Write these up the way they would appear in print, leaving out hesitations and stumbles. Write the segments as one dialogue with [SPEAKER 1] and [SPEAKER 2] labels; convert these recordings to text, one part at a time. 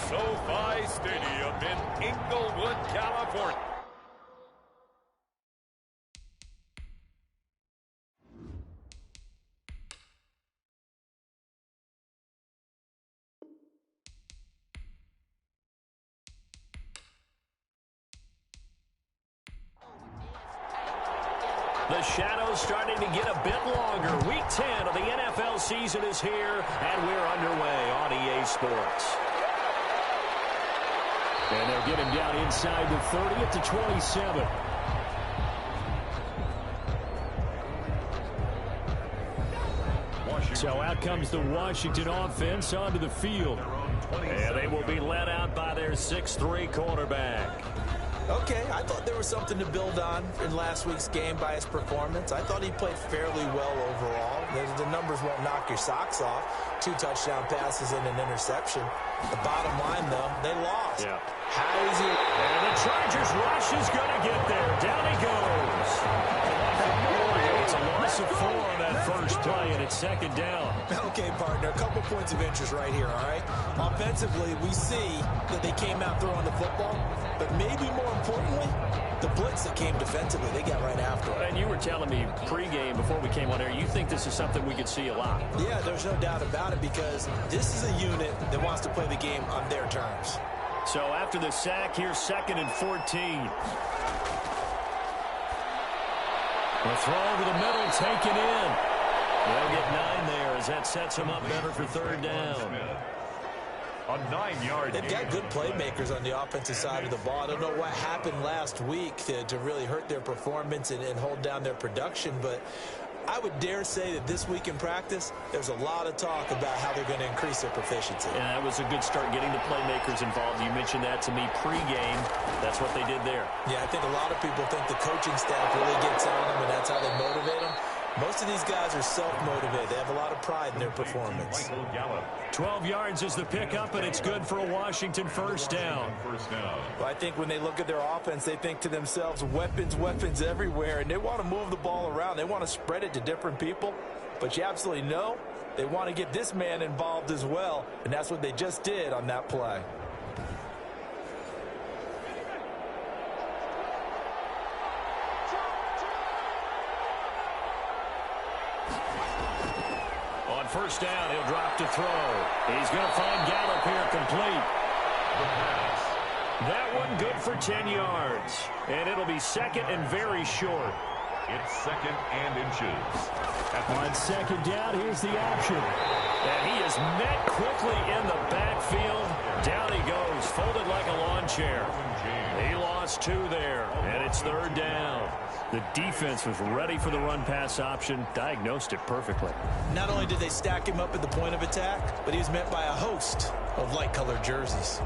[SPEAKER 1] SoFi Stadium in Inglewood, California.
[SPEAKER 2] The shadow's starting to get a bit longer. Week 10 of the NFL season is here, and we're underway on EA Sports. And they'll get him down inside the 30 at the 27. So out comes the Washington offense onto the field. And they will be led out by their 6'3" quarterback.
[SPEAKER 3] Okay, I thought there was something to build on in last week's game by his performance. I thought he played fairly well overall. The numbers won't knock your socks off. 2 touchdown passes and an interception. The bottom line, though, they lost.
[SPEAKER 2] Yeah.
[SPEAKER 3] How is he?
[SPEAKER 2] And the Chargers rush is going to get there. Down he goes. It's a loss of 4 on that first play, and it's second down.
[SPEAKER 3] Okay, partner, a couple points of interest right here, all right? Offensively, we see that they came out throwing the football, but maybe more importantly, the blitz that came defensively, they got right after it.
[SPEAKER 2] And you were telling me pregame before we came on air, you think this is something we could see a lot.
[SPEAKER 3] Yeah, there's no doubt about it because this is a unit that wants to play the game on their terms.
[SPEAKER 2] So after the sack, here's 2nd and 14. The throw over the middle, taken in. They'll get 9 there as that sets them up better for 3rd down.
[SPEAKER 1] A 9-yard
[SPEAKER 3] They've got good playmakers on the offensive side of the ball. I don't know what happened last week to really hurt their performance and hold down their production, but I would dare say that this week in practice, there's a lot of talk about how they're going to increase their proficiency.
[SPEAKER 2] And that was a good start getting the playmakers involved. You mentioned that to me pregame. That's what they did there.
[SPEAKER 3] Yeah, I think a lot of people think the coaching staff really gets on them, and that's how they motivate them. Most of these guys are self-motivated. They have a lot of pride in their performance.
[SPEAKER 2] 12 yards is the pickup, and it's good for a Washington first down.
[SPEAKER 3] Well, I think when they look at their offense, they think to themselves, weapons, weapons everywhere, and they want to move the ball around. They want to spread it to different people, but you absolutely know they want to get this man involved as well, and that's what they just did on that play.
[SPEAKER 2] First down, he'll drop to throw. He's going to find Gallup here complete. That one good for 10 yards. And it'll be 2nd and very short.
[SPEAKER 1] It's 2nd and inches.
[SPEAKER 2] On 2nd down, here's the option. And he is met quickly in the backfield. Down he goes, folded like a lawn chair. He lost 2 there, and it's 3rd down. The defense was ready for the run-pass option, diagnosed it perfectly.
[SPEAKER 3] Not only did they stack him up at the point of attack, but he was met by a host of light-colored jerseys.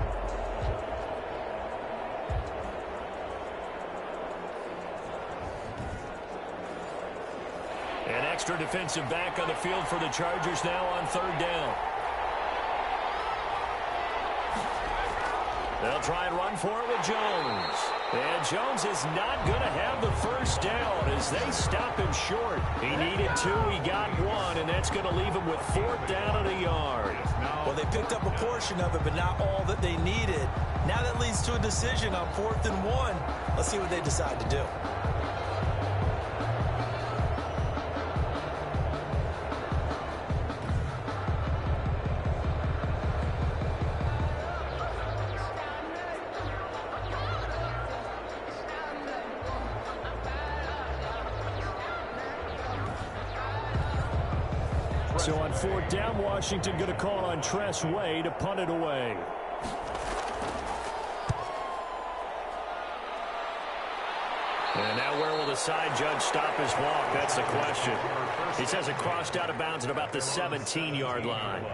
[SPEAKER 2] An extra defensive back on the field for the Chargers now on 3rd down. They'll try and run for it with Jones. And Jones is not going to have the first down as they stop him short. He needed 2, he got 1, and that's going to leave him with 4th down and a yard.
[SPEAKER 3] Well, they picked up a portion of it, but not all that they needed. Now that leads to a decision on 4th and 1. Let's see what they decide to do.
[SPEAKER 2] So on 4th down, Washington going to call on Tress Way to punt it away. And now where will the side judge stop his walk? That's the question. He says it crossed out of bounds at about the 17-yard line.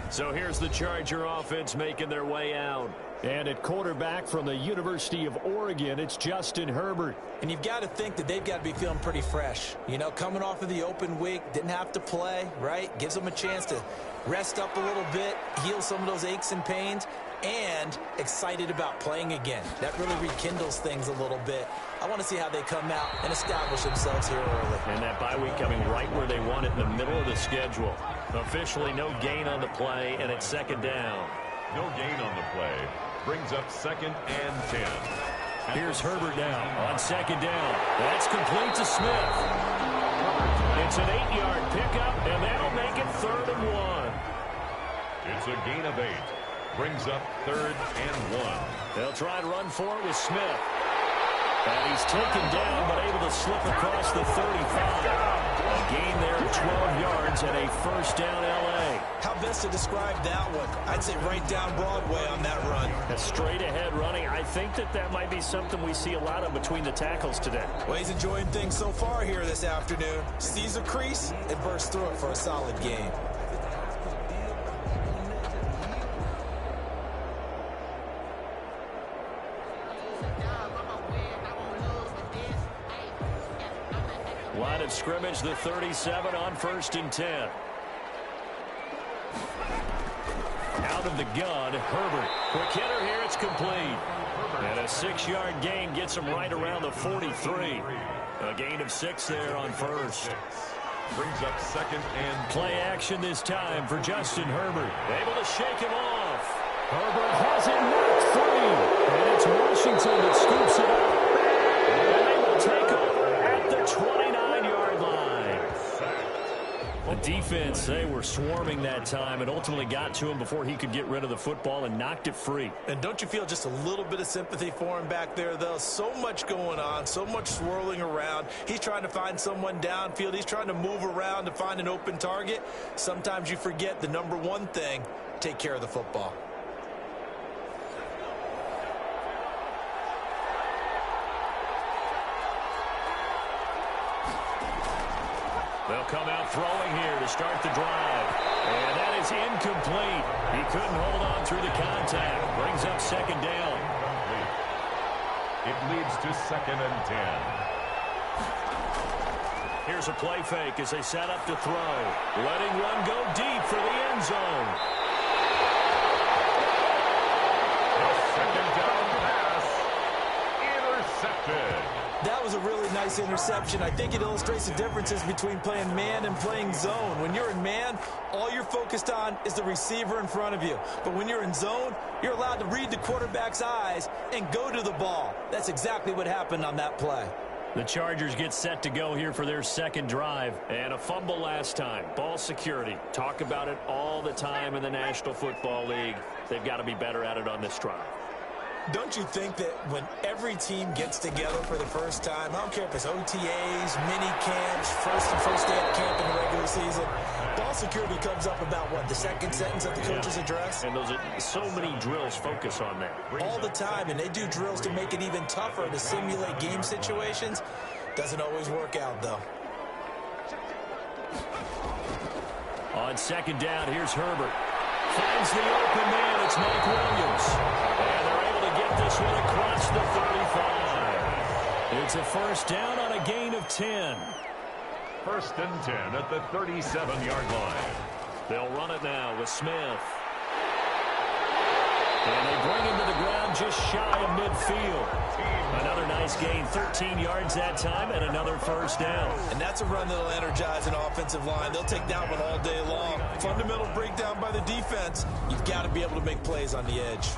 [SPEAKER 2] So here's the Charger offense making their way out. And at quarterback from the University of Oregon, it's Justin Herbert.
[SPEAKER 3] And you've got to think that they've got to be feeling pretty fresh. You know, coming off of the open week, didn't have to play, right? Gives them a chance to rest up a little bit, heal some of those aches and pains, and excited about playing again. That really rekindles things a little bit. I want to see how they come out and establish themselves here early.
[SPEAKER 2] And that bye week coming right where they want it, in the middle of the schedule. Officially no gain on the play, and it's 2nd down.
[SPEAKER 1] No gain on the play. Brings up 2nd and 10.
[SPEAKER 2] Here's Herbert now on 2nd down. That's complete to Smith. It's an 8-yard pickup, and that'll make it 3rd and 1.
[SPEAKER 1] It's a gain of 8. Brings up 3rd and 1.
[SPEAKER 2] They'll try and run for it with Smith. And he's taken down, but able to slip across the 35. A gain there of 12 yards and a 1st down L.A.
[SPEAKER 3] How best to describe that one? I'd say right down Broadway on that run.
[SPEAKER 2] A straight-ahead running. I think that might be something we see a lot of between the tackles today.
[SPEAKER 3] Well, he's enjoying things so far here this afternoon. Sees a crease and bursts through it for a solid gain.
[SPEAKER 2] Line of scrimmage, the 37 on 1st and 10. Out of the gun, Herbert. Quick hitter here, it's complete. And a 6-yard gain gets him right around the 43. A gain of 6 there on 1st.
[SPEAKER 1] Brings up 2nd and
[SPEAKER 2] play action this time for Justin Herbert. Able to shake him off. Herbert has it knocked free. And it's Washington that scoops it up. And they will take over at the 29-yard line. The defense, they were swarming that time and ultimately got to him before he could get rid of the football and knocked it free.
[SPEAKER 3] And don't you feel just a little bit of sympathy for him back there, though? So much going on, so much swirling around. He's trying to find someone downfield. He's trying to move around to find an open target. Sometimes you forget the number one thing, take care of the football.
[SPEAKER 2] They'll come out throwing here to start the drive. And that is incomplete. He couldn't hold on through the contact. Brings up 2nd down.
[SPEAKER 1] it leads to 2nd and 10.
[SPEAKER 2] Here's a play fake as they set up to throw. Letting one go deep for the end zone.
[SPEAKER 1] The 2nd down pass. Intercepted.
[SPEAKER 3] That was a really nice interception. I think it illustrates the differences between playing man and playing zone. When you're in man, all you're focused on is the receiver in front of you. But when you're in zone, you're allowed to read the quarterback's eyes and go to the ball. That's exactly what happened on that play.
[SPEAKER 2] The Chargers get set to go here for their 2nd drive. And a fumble last time. Ball security. Talk about it all the time in the National Football League. They've got to be better at it on this drive.
[SPEAKER 3] Don't you think that when every team gets together for the first time, I don't care if it's OTAs, mini camps, first day of camp in the regular season, ball security comes up about, what, the 2nd sentence of the coach's address?
[SPEAKER 2] And those are so many drills focus on that.
[SPEAKER 3] All the time, and they do drills to make it even tougher to simulate game situations. Doesn't always work out, though.
[SPEAKER 2] On 2nd down, here's Herbert. Finds the open man. It's Mike Williams. And they're able to get this one across the 35. It's a 1st down on a gain of 10.
[SPEAKER 1] 1st and 10 at the 37-yard line.
[SPEAKER 2] They'll run it now with Smith. And they bring him to the ground just shy of midfield. Another nice gain, 13 yards that time, and another 1st down.
[SPEAKER 3] And that's a run that'll energize an offensive line. They'll take that one all day long. Fundamental breakdown by the defense. You've got to be able to make plays on the edge.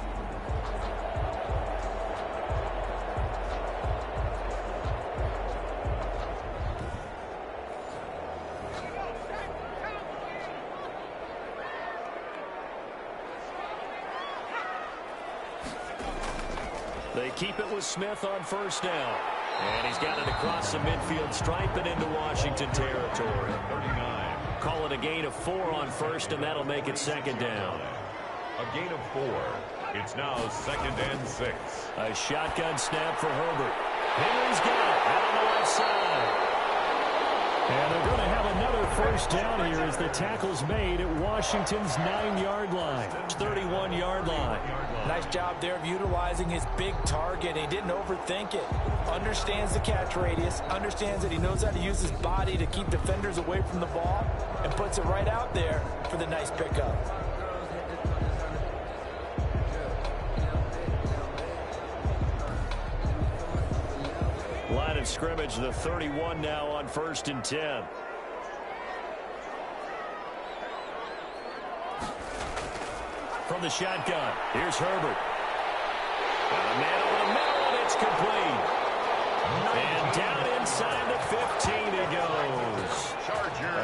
[SPEAKER 2] They keep it with Smith on 1st down. And he's got it across the midfield stripe and into Washington territory.
[SPEAKER 1] 39.
[SPEAKER 2] Call it a gain of 4 on 1st, and that'll make it 2nd down.
[SPEAKER 1] A gain of 4. It's now 2nd and 6.
[SPEAKER 2] A shotgun snap for Herbert. Henry's got it out on the left side. And they're going to have another 1st down here as the tackle's made at Washington's 9-yard line. 31-yard line.
[SPEAKER 3] Nice job there of utilizing his big target. He didn't overthink it. Understands the catch radius. Understands that he knows how to use his body to keep defenders away from the ball. And puts it right out there for the nice pickup.
[SPEAKER 2] Line of scrimmage, the 31 now on 1st and 10. From from the shotgun. Here's Herbert. Got a man over the middle, and it's complete. And down inside the 15 he goes.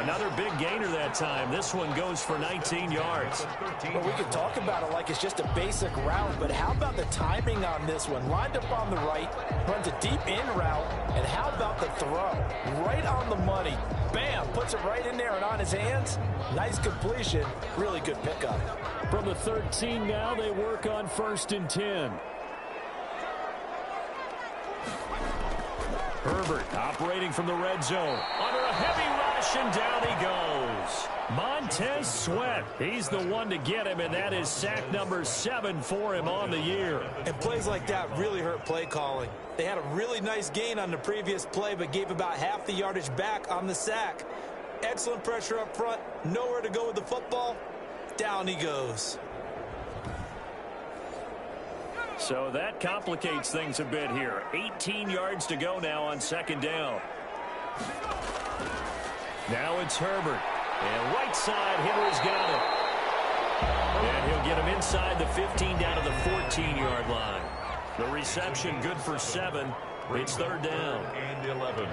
[SPEAKER 2] Another big gainer that time. This one goes for 19 yards.
[SPEAKER 3] Well, we could talk about it like it's just a basic route, but how about the timing on this one? Lined up on the right, runs a deep in route, and how about the throw? Right on the money. Bam, puts it right in there and on his hands. Nice completion. Really good pickup.
[SPEAKER 2] From the 13 now, they work on 1st and 10. Herbert operating from the red zone. Under a heavy rush, and down he goes. Montez Sweat. He's the one to get him, and that is sack number 7 for him on the year.
[SPEAKER 3] And plays like that really hurt play calling. They had a really nice gain on the previous play, but gave about half the yardage back on the sack. Excellent pressure up front. Nowhere to go with the football. Down he goes.
[SPEAKER 2] So that complicates things a bit here. 18 yards to go now on 2nd down. Now it's Herbert. And right side, Henry's got it. And he'll get him inside the 15 down to the 14-yard line. The reception good for 7. It's 3rd down.
[SPEAKER 1] And 11.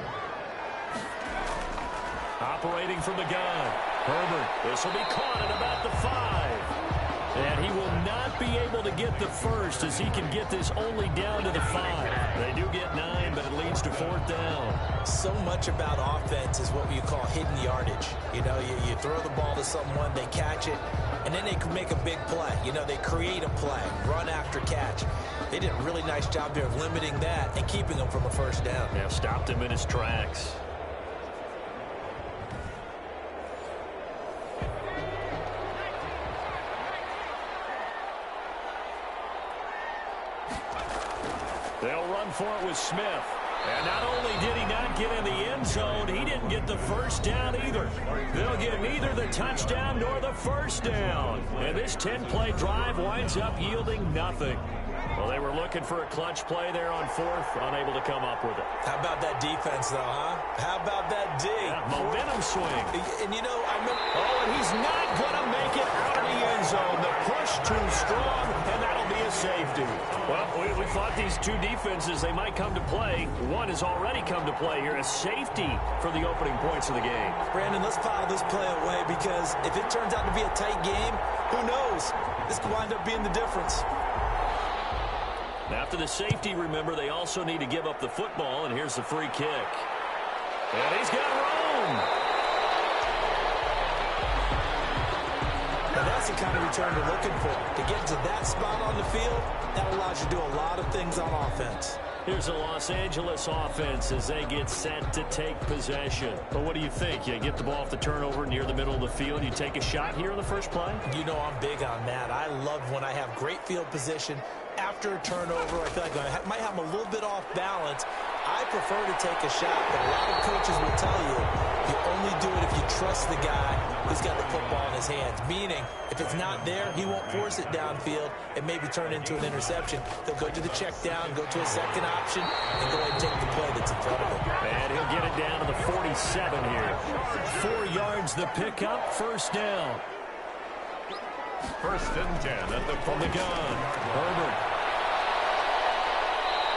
[SPEAKER 2] Operating from the gun. Herbert. This will be caught at about the 5. And he will not be able to get the first as he can get this only down to the 5. They do get 9, but it leads to 4th down.
[SPEAKER 3] So much about offense is what you call hidden yardage. You know, you throw the ball to someone, they catch it, and then they can make a big play. You know, they create a play, run after catch. They did a really nice job there of limiting that and keeping him from a 1st down.
[SPEAKER 2] Yeah, stopped him in his tracks. They'll run for it with Smith. And not only did he not get in the end zone, he didn't get the 1st down either. They'll get neither the touchdown nor the 1st down. And this 10-play drive winds up yielding nothing. Well, they were looking for a clutch play there on 4th, unable to come up with it.
[SPEAKER 3] How about that defense, though, huh? How about that D?
[SPEAKER 2] Yeah, momentum swing.
[SPEAKER 3] And, you know, I remember...
[SPEAKER 2] Oh, and he's not going to make it out of the end zone. The push too strong, and that'll be a safety. Well, we thought these two defenses, they might come to play. One has already come to play here, a safety for the opening points of the game.
[SPEAKER 3] Brandon, let's file this play away because if it turns out to be a tight game, who knows? This could wind up being the difference.
[SPEAKER 2] After the safety, remember, they also need to give up the football, and here's the free kick. And he's got room.
[SPEAKER 3] Now that's the kind of return you're looking for. To get to that spot on the field, that allows you to do a lot of things on offense.
[SPEAKER 2] Here's the Los Angeles offense as they get set to take possession. But what do you think? You get the ball off the turnover near the middle of the field, you take a shot here in the first play?
[SPEAKER 3] You know I'm big on that. I love when I have great field position. After a turnover, I feel like I might have them a little bit off balance. I prefer to take a shot, but a lot of coaches will tell you only do it if you trust the guy who's got the football in his hands. Meaning, if it's not there, he won't force it downfield and maybe turn into an interception. He'll go to the check down, go to a second option, and go ahead and take the play that's in front of him.
[SPEAKER 2] And he'll get it down to the 47 here. 4 yards the pickup, 1st down.
[SPEAKER 1] 1st and 10 at the
[SPEAKER 2] from the gun. Herbert.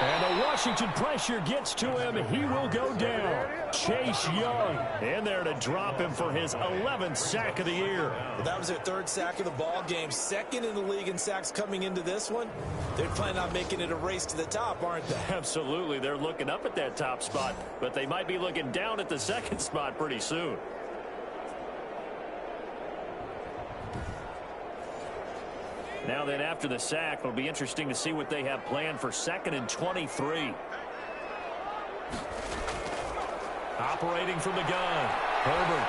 [SPEAKER 2] And the Washington pressure gets to him. He will go down. Chase Young in there to drop him for his 11th sack of the year.
[SPEAKER 3] Well, that was their 3rd sack of the ball game. 2nd in the league in sacks coming into this one. They're planning on making it a race to the top, aren't they?
[SPEAKER 2] Absolutely. They're looking up at that top spot, but they might be looking down at the 2nd spot pretty soon. Now then, after the sack, it'll be interesting to see what they have planned for 2nd and 23. Operating from the gun. Herbert.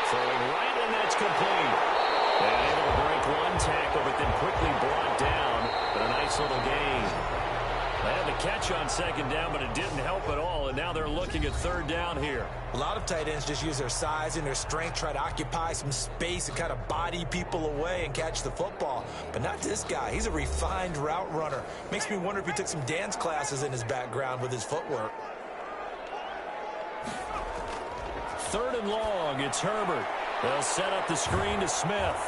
[SPEAKER 2] Throwing right, and that's complete. And able to break one tackle, but then quickly brought down. But a nice little gain. They had the catch on 2nd down, but it didn't help at all, and now they're looking at 3rd down here.
[SPEAKER 3] A lot of tight ends just use their size and their strength, try to occupy some space and kind of body people away and catch the football. But not this guy. He's a refined route runner. Makes me wonder if he took some dance classes in his background with his footwork.
[SPEAKER 2] 3rd and long, it's Herbert. They'll set up the screen to Smith.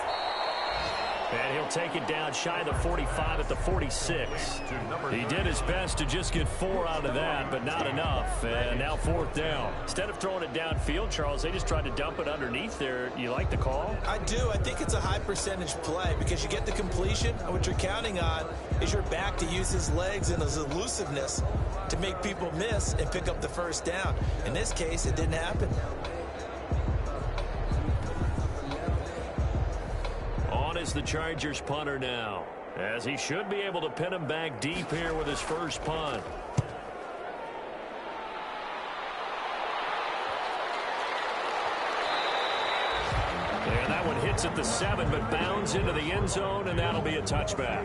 [SPEAKER 2] And he'll take it down shy of the 45 at the 46. He did his best to just get 4 out of that, but not enough. And now 4th down. Instead of throwing it downfield, Charles, they just tried to dump it underneath there. You like the call?
[SPEAKER 3] I do. I think it's a high percentage play because you get the completion, and what you're counting on is your back to use his legs and his elusiveness to make people miss and pick up the 1st down. In this case, it didn't happen.
[SPEAKER 2] On is the Chargers punter now, as he should be able to pin him back deep here with his first punt. And that one hits at the 7, but bounds into the end zone, and that'll be a touchback.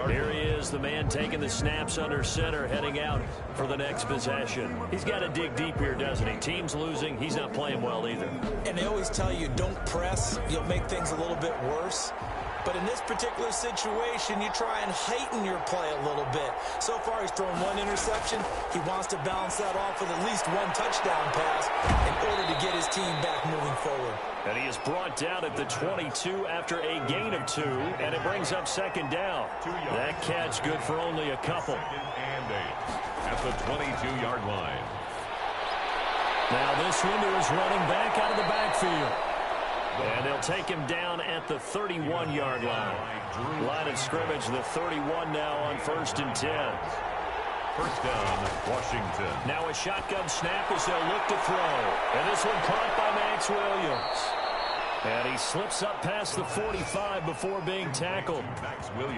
[SPEAKER 2] Here he is, the man taking the snaps under center, heading out for the next possession. He's got to dig deep here, doesn't he? Team's losing. He's not playing well either.
[SPEAKER 3] And they always tell you, don't press. You'll make things a little bit worse. But in this particular situation, you try and heighten your play a little bit. So far, he's thrown 1 interception. He wants to balance that off with at least 1 touchdown pass in order to get his team back moving forward.
[SPEAKER 2] And he is brought down at the 22 after a gain of 2, and it brings up 2nd down. That catch good for only a couple.
[SPEAKER 1] 2nd and 8 at the 22-yard line.
[SPEAKER 2] Now this window is running back out of the backfield. And they'll take him down at the 31-yard line. Line of scrimmage, the 31 now on 1st and 10.
[SPEAKER 1] 1st down, Washington.
[SPEAKER 2] Now a shotgun snap as they'll look to throw. And this one caught by Max Williams. And he slips up past the 45 before being tackled.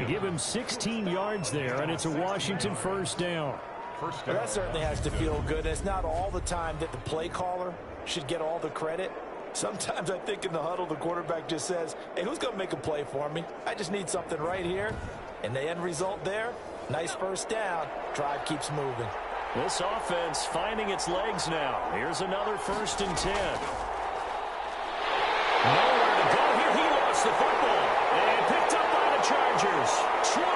[SPEAKER 2] Give him 16 yards there, and it's a Washington 1st down.
[SPEAKER 3] Well, that certainly has to feel good. And it's not all the time that the play caller should get all the credit. Sometimes I think in the huddle, the quarterback just says, hey, who's going to make a play for me? I just need something right here. And the end result there, nice 1st down. Drive keeps moving.
[SPEAKER 2] This offense finding its legs now. Here's another 1st and 10. Nowhere to go here. He lost the football. And picked up by the Chargers. 20.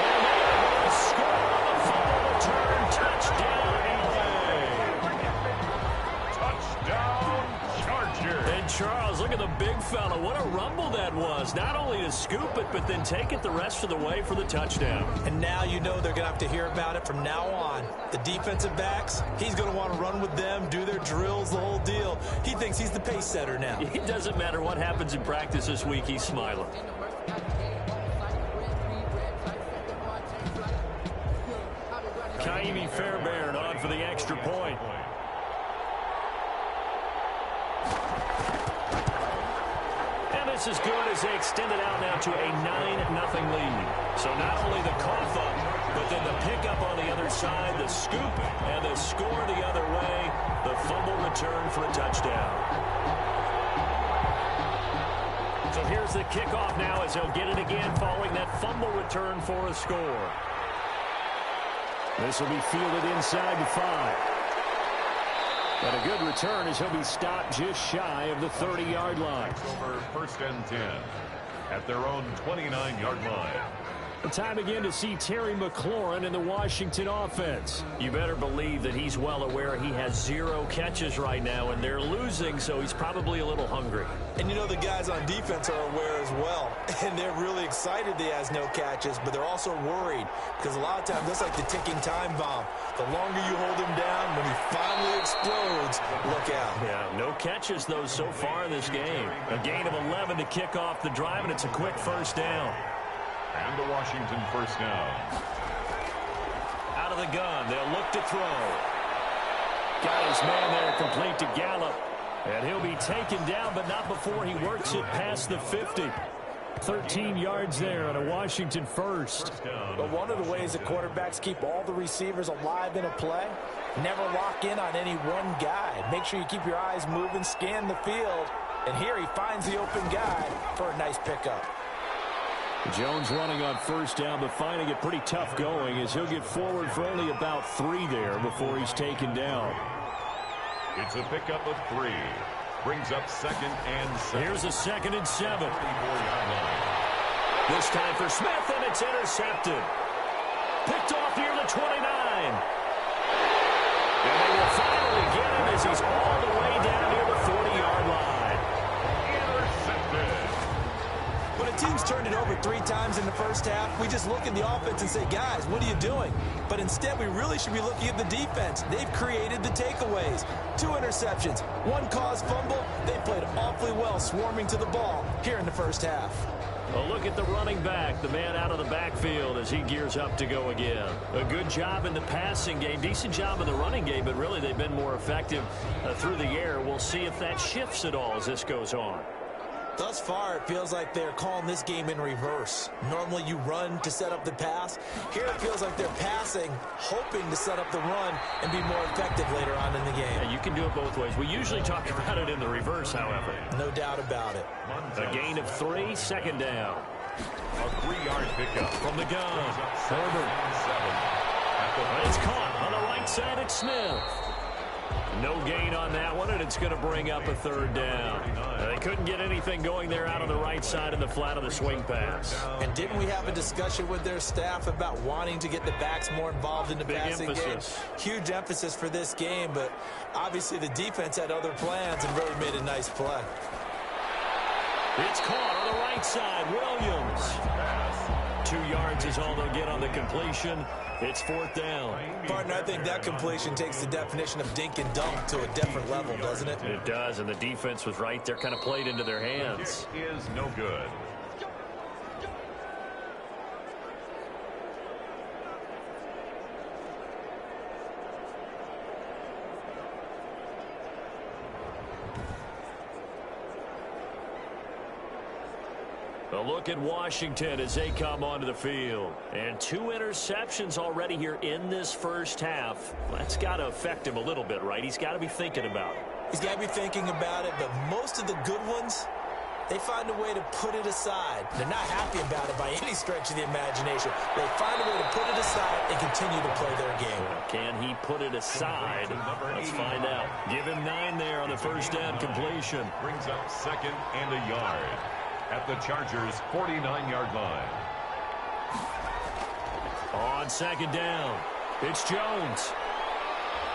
[SPEAKER 2] And they are going to score on the fumble return. Touchdown,
[SPEAKER 1] Touchdown, Chargers.
[SPEAKER 2] and Charles, look at the big fella. What a rumble that was. Not only to scoop it, but then take it the rest of the way for the touchdown.
[SPEAKER 3] And now you know they're going to have to hear about it from now on. The defensive backs, he's going to want to run with them, do their drills, the whole deal. He thinks he's the pace setter now.
[SPEAKER 2] It doesn't matter what happens in practice this week. He's smiling. Kaimi Fairbairn on for the extra point. And this is good as they extend it out now to a 9-0 lead. So not only the cough up, but then the pickup on the other side, the scoop, and the score the other way, the fumble return for a touchdown. So here's the kickoff now as they'll get it again following that fumble return for a score. This will be fielded inside the 5. But a good return as he'll be stopped just shy of the 30-yard line.
[SPEAKER 1] Over 1st and 10 at their own 29-yard line.
[SPEAKER 2] Time again to see Terry McLaurin in the Washington offense. You better believe that he's well aware he has 0 catches right now, and they're losing, so he's probably a little hungry.
[SPEAKER 3] And you know the guys on defense are aware as well. And they're really excited that he has no catches, but they're also worried. Because a lot of times, that's like the ticking time bomb. The longer you hold him down, when he finally explodes, look out.
[SPEAKER 2] Yeah, no catches, though, so far in this game. A gain of 11 to kick off the drive, and it's a quick 1st down.
[SPEAKER 1] And the Washington 1st down.
[SPEAKER 2] Out of the gun, they'll look to throw. Got his man there complete to Gallup. And he'll be taken down, but not before he works it past the 50. 13 yards there on a Washington 1st.
[SPEAKER 3] But one of the ways that quarterbacks keep all the receivers alive in a play, never lock in on any one guy. Make sure you keep your eyes moving, scan the field. And here he finds the open guy for a nice pickup.
[SPEAKER 2] Jones running on 1st down, but finding it pretty tough going as he'll get forward for only about 3 there before he's taken down.
[SPEAKER 1] It's a pickup of 3. Brings up 2nd and 7.
[SPEAKER 2] Here's a 2nd and 7.
[SPEAKER 1] 34-yard line.
[SPEAKER 2] This time for Smith, and it's intercepted. Picked off near the 29. And they will finally get him as he's all the way down near the 40-yard line.
[SPEAKER 1] Intercepted.
[SPEAKER 3] When a team's turned it over 3 times in the first half, we just look at the offense and say, guys, what are you doing? But instead, we really should be looking at the defense. They've created the takeaways. 2 interceptions, 1 caused fumble. They played awfully well swarming to the ball here in the first half.
[SPEAKER 2] A look at the running back, the man out of the backfield as he gears up to go again. A good job in the passing game, decent job in the running game, but really they've been more effective through the air. We'll see if that shifts at all as this goes on.
[SPEAKER 3] Thus far, it feels like they're calling this game in reverse. Normally you run to set up the pass. Here it feels like they're passing, hoping to set up the run and be more effective later on in the game.
[SPEAKER 2] Yeah, you can do it both ways. We usually talk about it in the reverse, however.
[SPEAKER 3] No doubt about it.
[SPEAKER 2] A gain of 3, second down.
[SPEAKER 1] A 3-yard pickup
[SPEAKER 2] From the gun.
[SPEAKER 1] Herbert.
[SPEAKER 2] It's caught on the right side at Smith. No gain on that one, and it's going to bring up a 3rd down. They couldn't get anything going there out on the right side in the flat of the swing pass.
[SPEAKER 3] And didn't we have a discussion with their staff about wanting to get the backs more involved in the passing game? Huge emphasis for this game, but obviously the defense had other plans and really made a nice play.
[SPEAKER 2] It's caught on the right side. Williams. 2 yards is all they'll get on the completion. It's 4th down.
[SPEAKER 3] Partner, I think that completion takes the definition of dink and dunk to a different level, doesn't it?
[SPEAKER 2] It does, and the defense was right there, kind of played into their hands.
[SPEAKER 1] It is no good.
[SPEAKER 2] A look at Washington as they come onto the field. And 2 interceptions already here in this first half. That's got to affect him a little bit, right? He's got to be thinking about it.
[SPEAKER 3] He's got to be thinking about it, but most of the good ones, they find a way to put it aside. They're not happy about it by any stretch of the imagination. They find a way to put it aside and continue to play their game.
[SPEAKER 2] Can he put it aside? Let's find out. Give him 9 there on the first down completion.
[SPEAKER 1] Brings up 2nd and a yard at the Chargers' 49-yard line.
[SPEAKER 2] On 2nd down, it's Jones.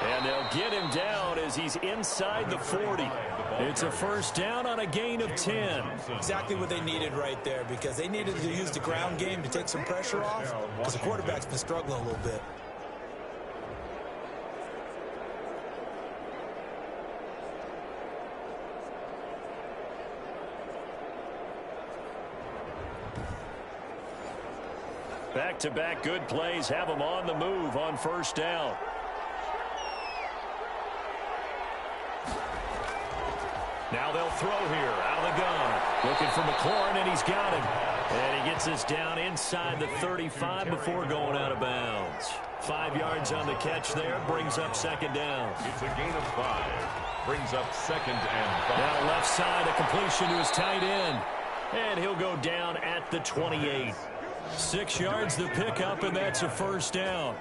[SPEAKER 2] And they'll get him down as he's inside the 40. It's a first down on a gain of 10.
[SPEAKER 3] Exactly what they needed right there, because they needed to use the ground game to take some pressure off, because the quarterback's been struggling a little bit.
[SPEAKER 2] Back-to-back good plays have them on the move on first down. Now they'll throw here out of the gun. Looking for McLaurin, and he's got him. And he gets this down inside the 35 before going out of bounds. 5 yards on the catch there. Brings up 2nd down.
[SPEAKER 1] It's a gain of 5. Brings up 2nd and 5.
[SPEAKER 2] Now left side, a completion to his tight end. And he'll go down at the 28. 6 yards the pickup, and that's a first down.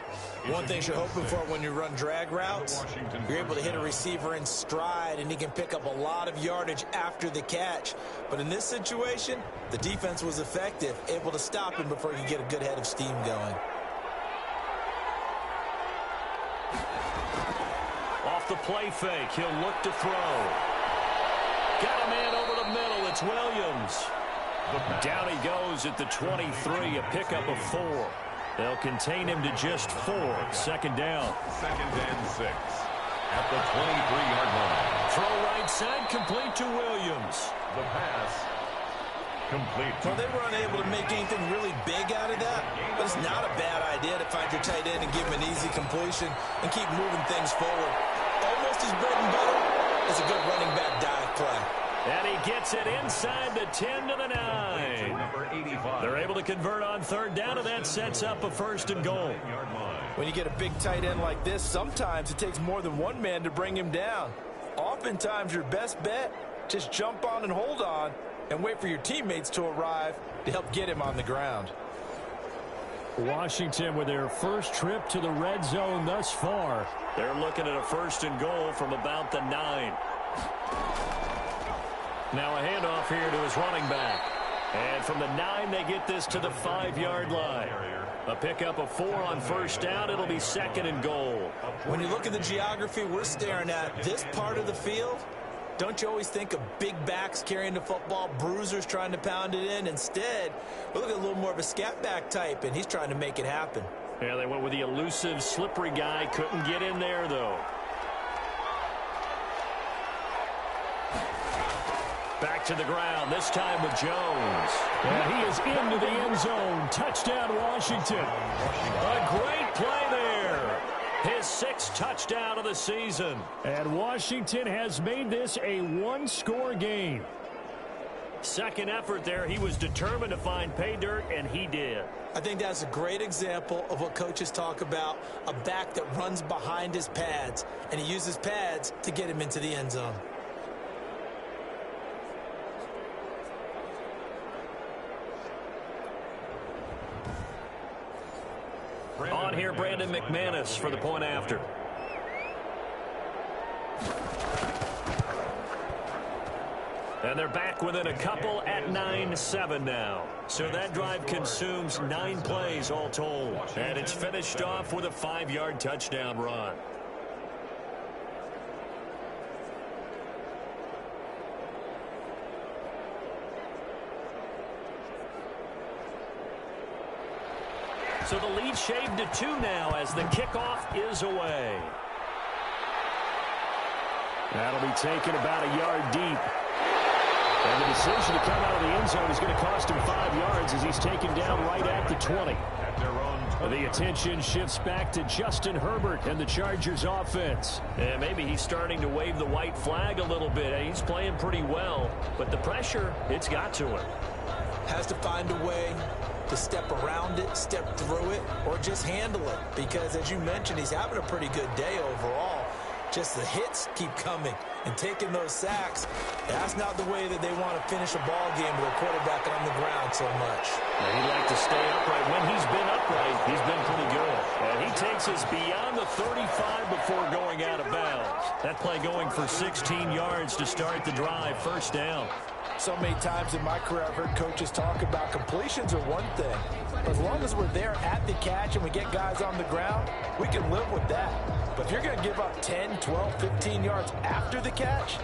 [SPEAKER 3] One thing you're hoping for when you run drag routes, you're able to hit a receiver in stride, and he can pick up a lot of yardage after the catch. But in this situation, the defense was effective, able to stop him before he could get a good head of steam going.
[SPEAKER 2] Off the play fake, he'll look to throw. Got a man over the middle, it's Williams. Down he goes at the 23, a pickup of 4. They'll contain him to just 4. 2nd down.
[SPEAKER 1] 2nd and 6 at the 23-yard line.
[SPEAKER 2] Throw right side, complete to Williams.
[SPEAKER 1] The pass complete.
[SPEAKER 3] Well, they were unable to make anything really big out of that, but it's not a bad idea to find your tight end and give him an easy completion and keep moving things forward. Almost his bread and butter is a good running back dive play.
[SPEAKER 2] And he gets it inside the 10 to the 9.
[SPEAKER 1] Number 85.
[SPEAKER 2] They're able to convert on 3rd down, and that sets up a 1st and goal.
[SPEAKER 3] When you get a big tight end like this, sometimes it takes more than one man to bring him down. Oftentimes, your best bet, just jump on and hold on and wait for your teammates to arrive to help get him on the ground.
[SPEAKER 2] Washington with their first trip to the red zone thus far. They're looking at a 1st and goal from about the 9. Now a handoff here to his running back. And from the 9, they get this to the 5-yard line. A pickup of 4 on 1st down. It'll be 2nd and goal.
[SPEAKER 3] When you look at the geography we're staring at, this part of the field, Don't you always think of big backs carrying the football, bruisers trying to pound it in? Instead, we look at a little more of a scat back type, and he's trying to make it happen.
[SPEAKER 2] Yeah, they went with the elusive, slippery guy. Couldn't get in there, though. Back to the ground, this time with Jones.
[SPEAKER 4] And he is into the end zone. Touchdown, Washington.
[SPEAKER 2] A great play there. His 6th touchdown of the season.
[SPEAKER 4] And Washington has made this a one-score game.
[SPEAKER 2] Second effort there. He was determined to find pay dirt, and he did.
[SPEAKER 3] I think that's a great example of what coaches talk about, a back that runs behind his pads, and he uses pads to get him into the end zone.
[SPEAKER 2] On here, Brandon McManus for the point after. And they're back within a couple at 9-7 now. So that drive consumes 9 plays all told. And it's finished off with a 5-yard touchdown run. So the lead shaved to 2 now as the kickoff is away.
[SPEAKER 4] That'll be taken about a yard deep. And the decision to come out of the end zone is going to cost him 5 yards as he's taken down right at the 20. The attention shifts back to Justin Herbert and the Chargers offense.
[SPEAKER 2] And maybe he's starting to wave the white flag a little bit. He's playing pretty well, but the pressure, it's got to him.
[SPEAKER 3] Has to find a way to step around it, step through it, or just handle it. Because, as you mentioned, he's having a pretty good day overall. Just the hits keep coming and taking those sacks. That's not the way that they want to finish a ball game with a quarterback on the ground so much.
[SPEAKER 2] He'd like to stay upright. When he's been upright, he's been pretty good. And he takes us beyond the 35 before going out of bounds. That play going for 16 yards to start the drive. First down.
[SPEAKER 3] So many times in my career, I've heard coaches talk about completions are one thing. But as long as we're there at the catch and we get guys on the ground, we can live with that. But if you're going to give up 10, 12, 15 yards after the catch,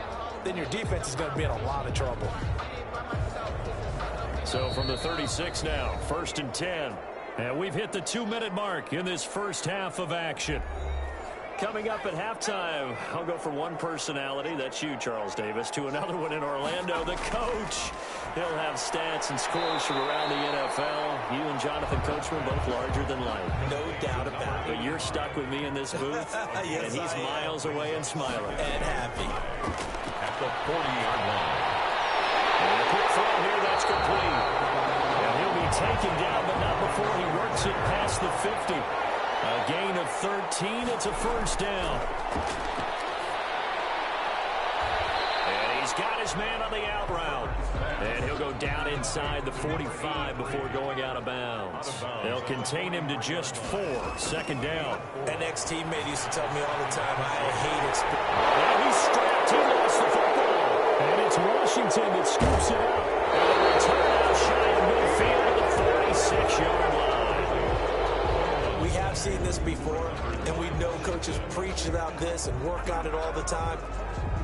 [SPEAKER 3] then your defense is going to be in a lot of trouble.
[SPEAKER 2] So from the 36 now, 1st and 10.
[SPEAKER 4] And we've hit the 2-minute mark in this first half of action.
[SPEAKER 2] Coming up at halftime, I'll go from one personality, that's you, Charles Davis, to another one in Orlando, the coach. He'll have stats and scores from around the NFL. You and Jonathan Coachman both larger than life.
[SPEAKER 3] No doubt about it.
[SPEAKER 2] But you're stuck with me in this booth,
[SPEAKER 3] yes,
[SPEAKER 2] and he's miles away and smiling.
[SPEAKER 3] And happy.
[SPEAKER 1] At the 40-yard line.
[SPEAKER 2] And a quick throw here, that's complete. And he'll be taken down, but not before he works it past the 50. A gain of 13. It's a first down. And he's got his man on the out route. And he'll go down inside the 45 before going out of bounds. They'll contain him to just 4. Second down.
[SPEAKER 3] An ex-teammate used to tell me all the time, I hate experience.
[SPEAKER 2] And he's strapped. He lost the football.
[SPEAKER 4] And it's Washington that scoops it up.
[SPEAKER 2] And a return out shy of midfield at the 46-yard line.
[SPEAKER 3] We have seen this before, and we know coaches preach about this and work on it all the time.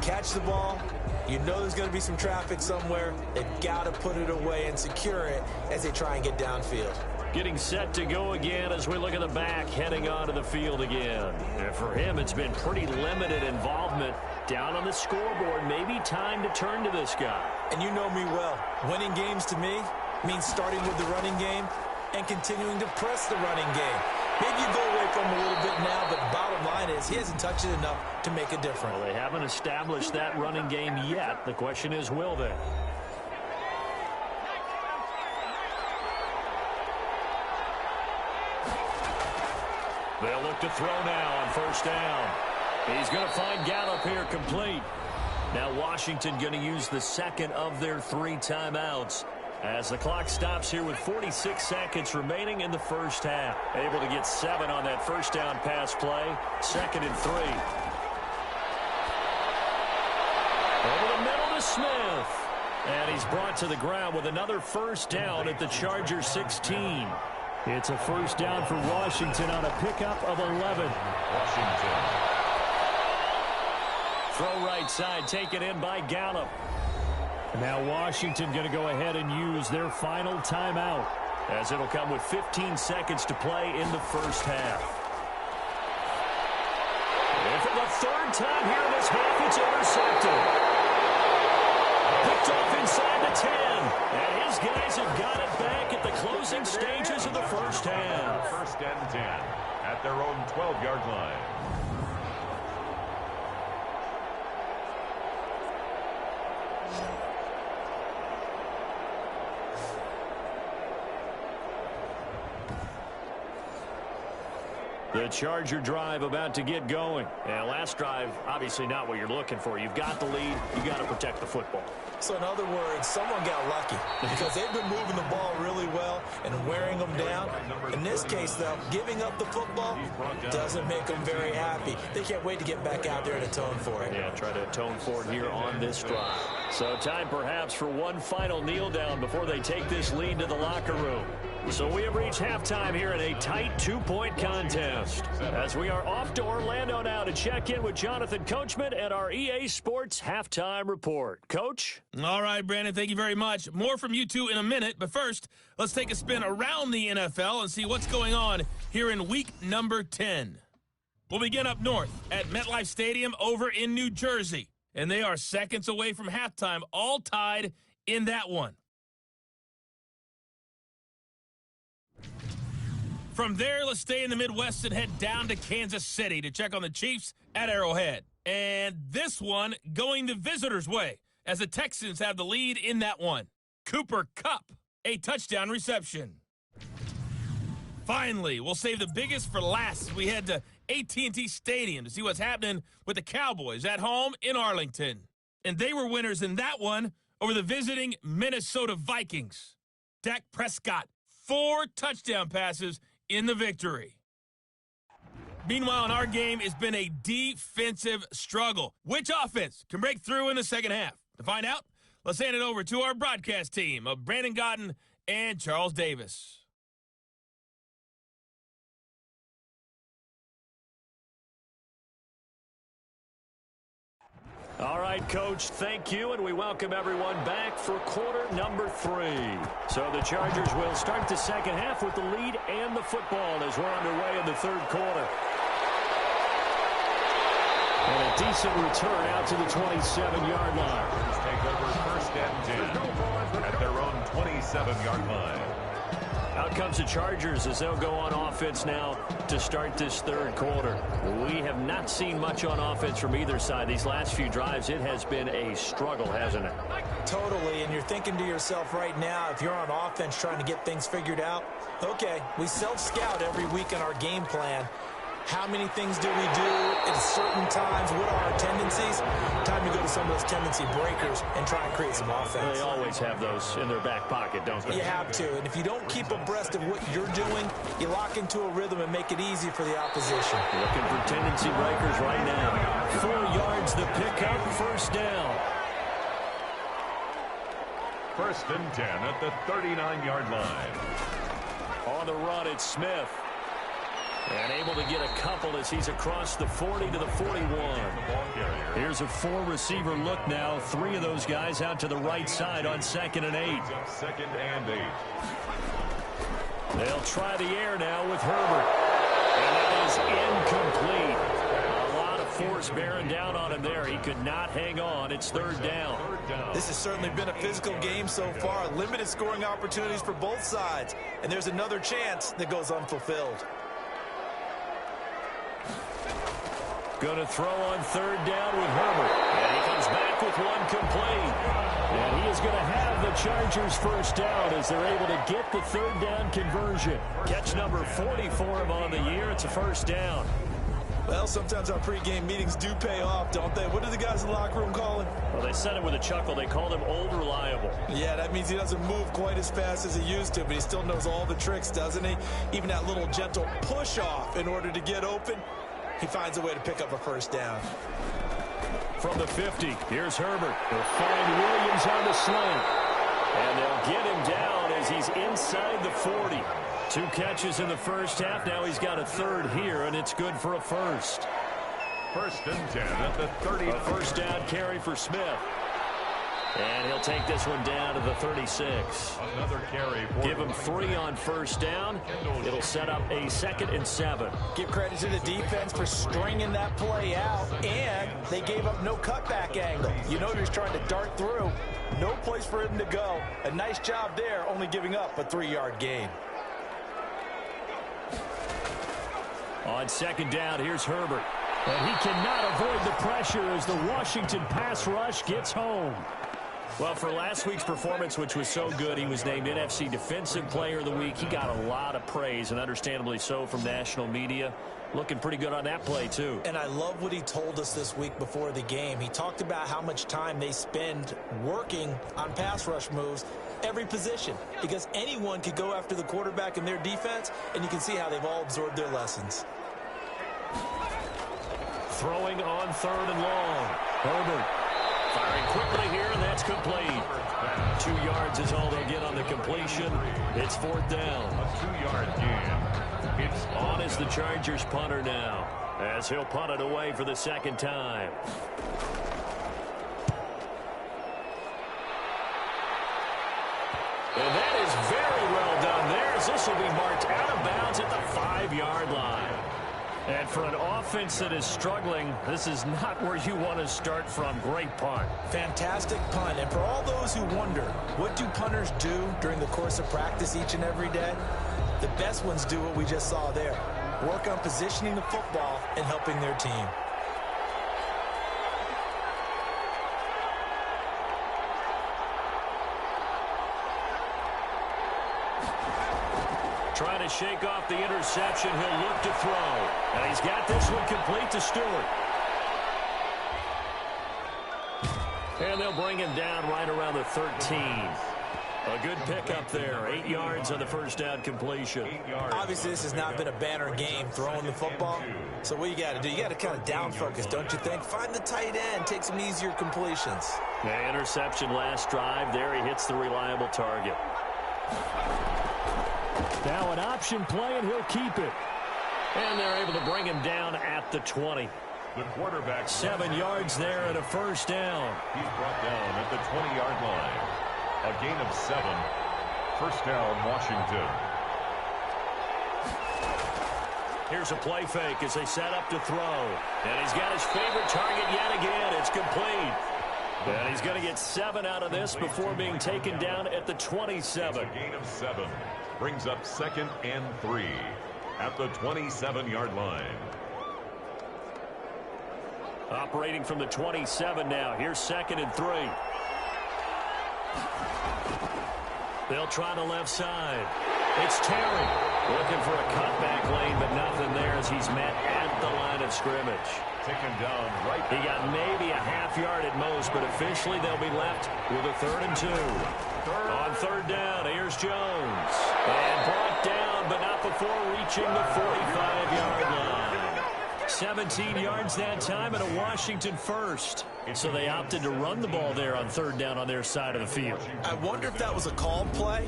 [SPEAKER 3] Catch the ball. You know there's going to be some traffic somewhere. They've got to put it away and secure it as they try and get downfield.
[SPEAKER 2] Getting set to go again as we look at the back, heading onto the field again. And for him, it's been pretty limited involvement. Down on the scoreboard, maybe time to turn to this guy.
[SPEAKER 3] And you know me well. Winning games to me means starting with the running game and continuing to press the running game. Maybe you go away from him a little bit now, but the bottom line is he hasn't touched it enough to make a difference.
[SPEAKER 2] Well, they haven't established that running game yet. The question is, will they? They'll look to throw now on first down. He's going to find Gallup here complete. Now Washington going to use the second of their 3 timeouts as the clock stops here with 46 seconds remaining in the first half. Able to get 7 on that first down pass play. 2nd and 3. Over the middle to Smith. And he's brought to the ground with another first down at the Chargers 16.
[SPEAKER 4] It's a first down for Washington on a pickup of 11.
[SPEAKER 1] Washington.
[SPEAKER 2] Throw right side, taken in by Gallup. Now Washington going to go ahead and use their final timeout, as it'll come with 15 seconds to play in the first half. And for the third time here in this half, it's intercepted. Picked off inside the 10. And his guys have got it back at the closing stages of the first half.
[SPEAKER 1] First and 10 at their own 12-yard line.
[SPEAKER 2] The Charger drive about to get going. And last drive, obviously not what you're looking for. You've got the lead. You've got to protect the football.
[SPEAKER 3] So in other words, someone got lucky because they've been moving the ball really well and wearing them down. In this case, though, giving up the football doesn't make them very happy. They can't wait to get back out there and atone for it.
[SPEAKER 2] Yeah, try to atone for it here on this drive. So time perhaps for one final kneel down before they take this lead to the locker room. So we have reached halftime here in a tight 2-point contest. As we are off to Orlando now to check in with Jonathan Coachman and our EA Sports Halftime Report. Coach?
[SPEAKER 5] All right, Brandon, thank you very much. More from you two in a minute, but first, let's take a spin around the NFL and see what's going on here in week number 10. We'll begin up north at MetLife Stadium over in New Jersey, and they are seconds away from halftime, all tied in that one. From there, let's stay in the Midwest and head down to Kansas City to check on the Chiefs at Arrowhead. And this one going the visitors' way as the Texans have the lead in that one. Cooper Kupp, a touchdown reception. Finally, we'll save the biggest for last as we head to AT&T Stadium to see what's happening with the Cowboys at home in Arlington. And they were winners in that one over the visiting Minnesota Vikings. Dak Prescott, 4 touchdown passes in the victory. Meanwhile, in our game, it's been a defensive struggle. Which offense can break through in the second half? To find out, let's hand it over to our broadcast team of Brandon Godden and Charles Davis.
[SPEAKER 2] All right, Coach, thank you, and we welcome everyone back for quarter number 3. So the Chargers will start the second half with the lead and the football as we're underway in the third quarter. And a decent return out to the 27-yard line.
[SPEAKER 1] Take over first and 10 at their own 27-yard line.
[SPEAKER 2] Out comes the Chargers as they'll go on offense now to start this third quarter. We have not seen much on offense from either side. These last few drives, it has been a struggle, hasn't it?
[SPEAKER 3] Totally, and you're thinking to yourself right now, if you're on offense trying to get things figured out, okay, we self-scout every week in our game plan. How many things do we do at certain times? What are our tendencies? Time to go to some of those tendency breakers and try and create some offense.
[SPEAKER 2] They always have those in their back pocket, don't they?
[SPEAKER 3] You have to, and if you don't keep abreast of what you're doing, you lock into a rhythm and make it easy for the opposition.
[SPEAKER 2] Looking for tendency breakers right now. 4 yards the pickup, first down.
[SPEAKER 1] First and 10 at the 39-yard line.
[SPEAKER 2] On the run, it's Smith. And able to get a couple as he's across the 40 to the 41. Here's a 4-receiver look now. 3 of those guys out to the right side on 2nd and 8.
[SPEAKER 1] Second and 8.
[SPEAKER 2] They'll try the air now with Herbert. And that is incomplete. A lot of force bearing down on him there. He could not hang on. It's third down.
[SPEAKER 3] This has certainly been a physical game so far. Limited scoring opportunities for both sides. And there's another chance that goes unfulfilled.
[SPEAKER 2] Going to throw on third down with Herbert. And he comes back with one complete. And he is going to have the Chargers first down as they're able to get the third down conversion. Catch number 40 for him on the year. It's a first down.
[SPEAKER 3] Well, sometimes our pregame meetings do pay off, don't they? What do the guys in the locker room call him?
[SPEAKER 2] Well, they said it with a chuckle. They called him old reliable.
[SPEAKER 3] Yeah, that means he doesn't move quite as fast as he used to, but he still knows all the tricks, doesn't he? Even that little gentle push-off in order to get open. He finds a way to pick up a first down.
[SPEAKER 2] From the 50, here's Herbert. They'll find Williams on the slant. And they'll get him down as he's inside the 40. 2 catches in the first half. Now he's got a third here, and it's good for a first.
[SPEAKER 1] First and 10 at the 30.
[SPEAKER 4] A first down carry for Smith. And he'll take this one down to the 36.
[SPEAKER 1] Another carry.
[SPEAKER 4] Give him 3 on first down. It'll set up a 2nd and 7.
[SPEAKER 3] Give credit to the defense for stringing that play out, and they gave up no cutback angle. You know he was trying to dart through. No place for him to go. A nice job there, only giving up a 3-yard gain.
[SPEAKER 4] On 2nd down, here's Herbert.
[SPEAKER 2] And he cannot avoid the pressure as the Washington pass rush gets home.
[SPEAKER 4] Well, for last week's performance, which was so good, he was named NFC Defensive Player of the Week. He got a lot of praise, and understandably so, from national media. Looking pretty good on that play, too.
[SPEAKER 3] And I love what he told us this week before the game. He talked about how much time they spend working on pass rush moves, every position, because anyone could go after the quarterback in their defense, and you can see how they've all absorbed their lessons.
[SPEAKER 4] Throwing on 3rd and long. Herbert firing quickly here, and that's complete. 2 yards is all they'll get on the completion. It's 4th down.
[SPEAKER 1] A 2-yard gain. It's
[SPEAKER 4] on as the Chargers punter now, as he'll punt it away for the 2nd time. And that is very well done there, as this will be marked out of bounds at the 5-yard line. And for an offense that is struggling, this is not where you want to start from. Great punt.
[SPEAKER 3] Fantastic punt. And for all those who wonder, what do punters do during the course of practice each and every day? The best ones do what we just saw there. Work on positioning the football and helping their team.
[SPEAKER 4] Trying to shake off the interception. He'll look to throw. And he's got this one complete to Stewart. And they'll bring him down right around the 13. A good pickup there. 8 yards on the first down completion.
[SPEAKER 3] Obviously, this has not been a banner game throwing the football. So what you got to do, you got to kind of down focus, don't you think? Find the tight end. Take some easier completions.
[SPEAKER 4] The interception last drive. There he hits the reliable target.
[SPEAKER 2] Now an option play, and he'll keep it.
[SPEAKER 4] And they're able to bring him down at the 20.
[SPEAKER 1] the quarterback.
[SPEAKER 4] 7 yards there and a first down.
[SPEAKER 1] He's brought down at the 20-yard line. A gain of 7. First down, Washington.
[SPEAKER 4] Here's a play fake as they set up to throw. And he's got his favorite target yet again. It's complete. And he's going to get 7 out of this before being taken down at the 27.
[SPEAKER 1] A gain of 7. Brings up 2nd and 3 at the 27-yard line.
[SPEAKER 4] Operating from the 27 now. Here's 2nd and 3. They'll try the left side. It's Terry looking for a cutback lane, but nothing there as he's met at the line of scrimmage.
[SPEAKER 1] Taken down right.
[SPEAKER 4] He got maybe a half yard at most, but officially they'll be left with a 3rd and 2. On 3rd down, here's Jones. And brought down, but not before reaching the 45-yard line. 17 yards that time and a Washington first. So they opted to run the ball there on 3rd down on their side of the field.
[SPEAKER 3] I wonder if that was a called play,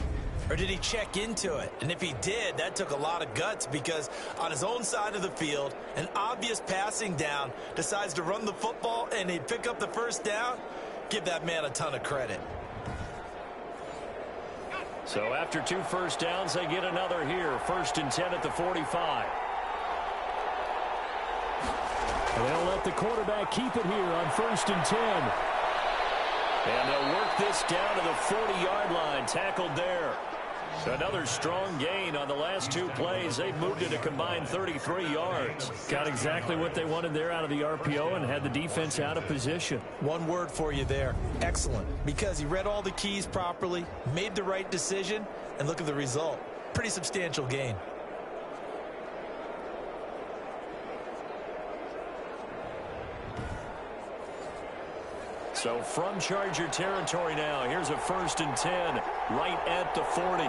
[SPEAKER 3] or did he check into it? And if he did, that took a lot of guts, because on his own side of the field, an obvious passing down, decides to run the football and he'd pick up the first down. Give that man a ton of credit.
[SPEAKER 4] So after 2 first downs, they get another here. 1st and 10 at the 45.
[SPEAKER 2] They'll let the quarterback keep it here on 1st and 10.
[SPEAKER 4] And they'll work this down to the 40-yard line. Tackled there. So another strong gain on the last 2 plays. They've moved it a combined 33 yards. Got exactly what they wanted there out of the RPO and had the defense out of position.
[SPEAKER 3] One word for you there. Excellent. Because he read all the keys properly, made the right decision, and look at the result. Pretty substantial gain.
[SPEAKER 4] So from Charger territory now, here's a 1st and 10 right at the 40.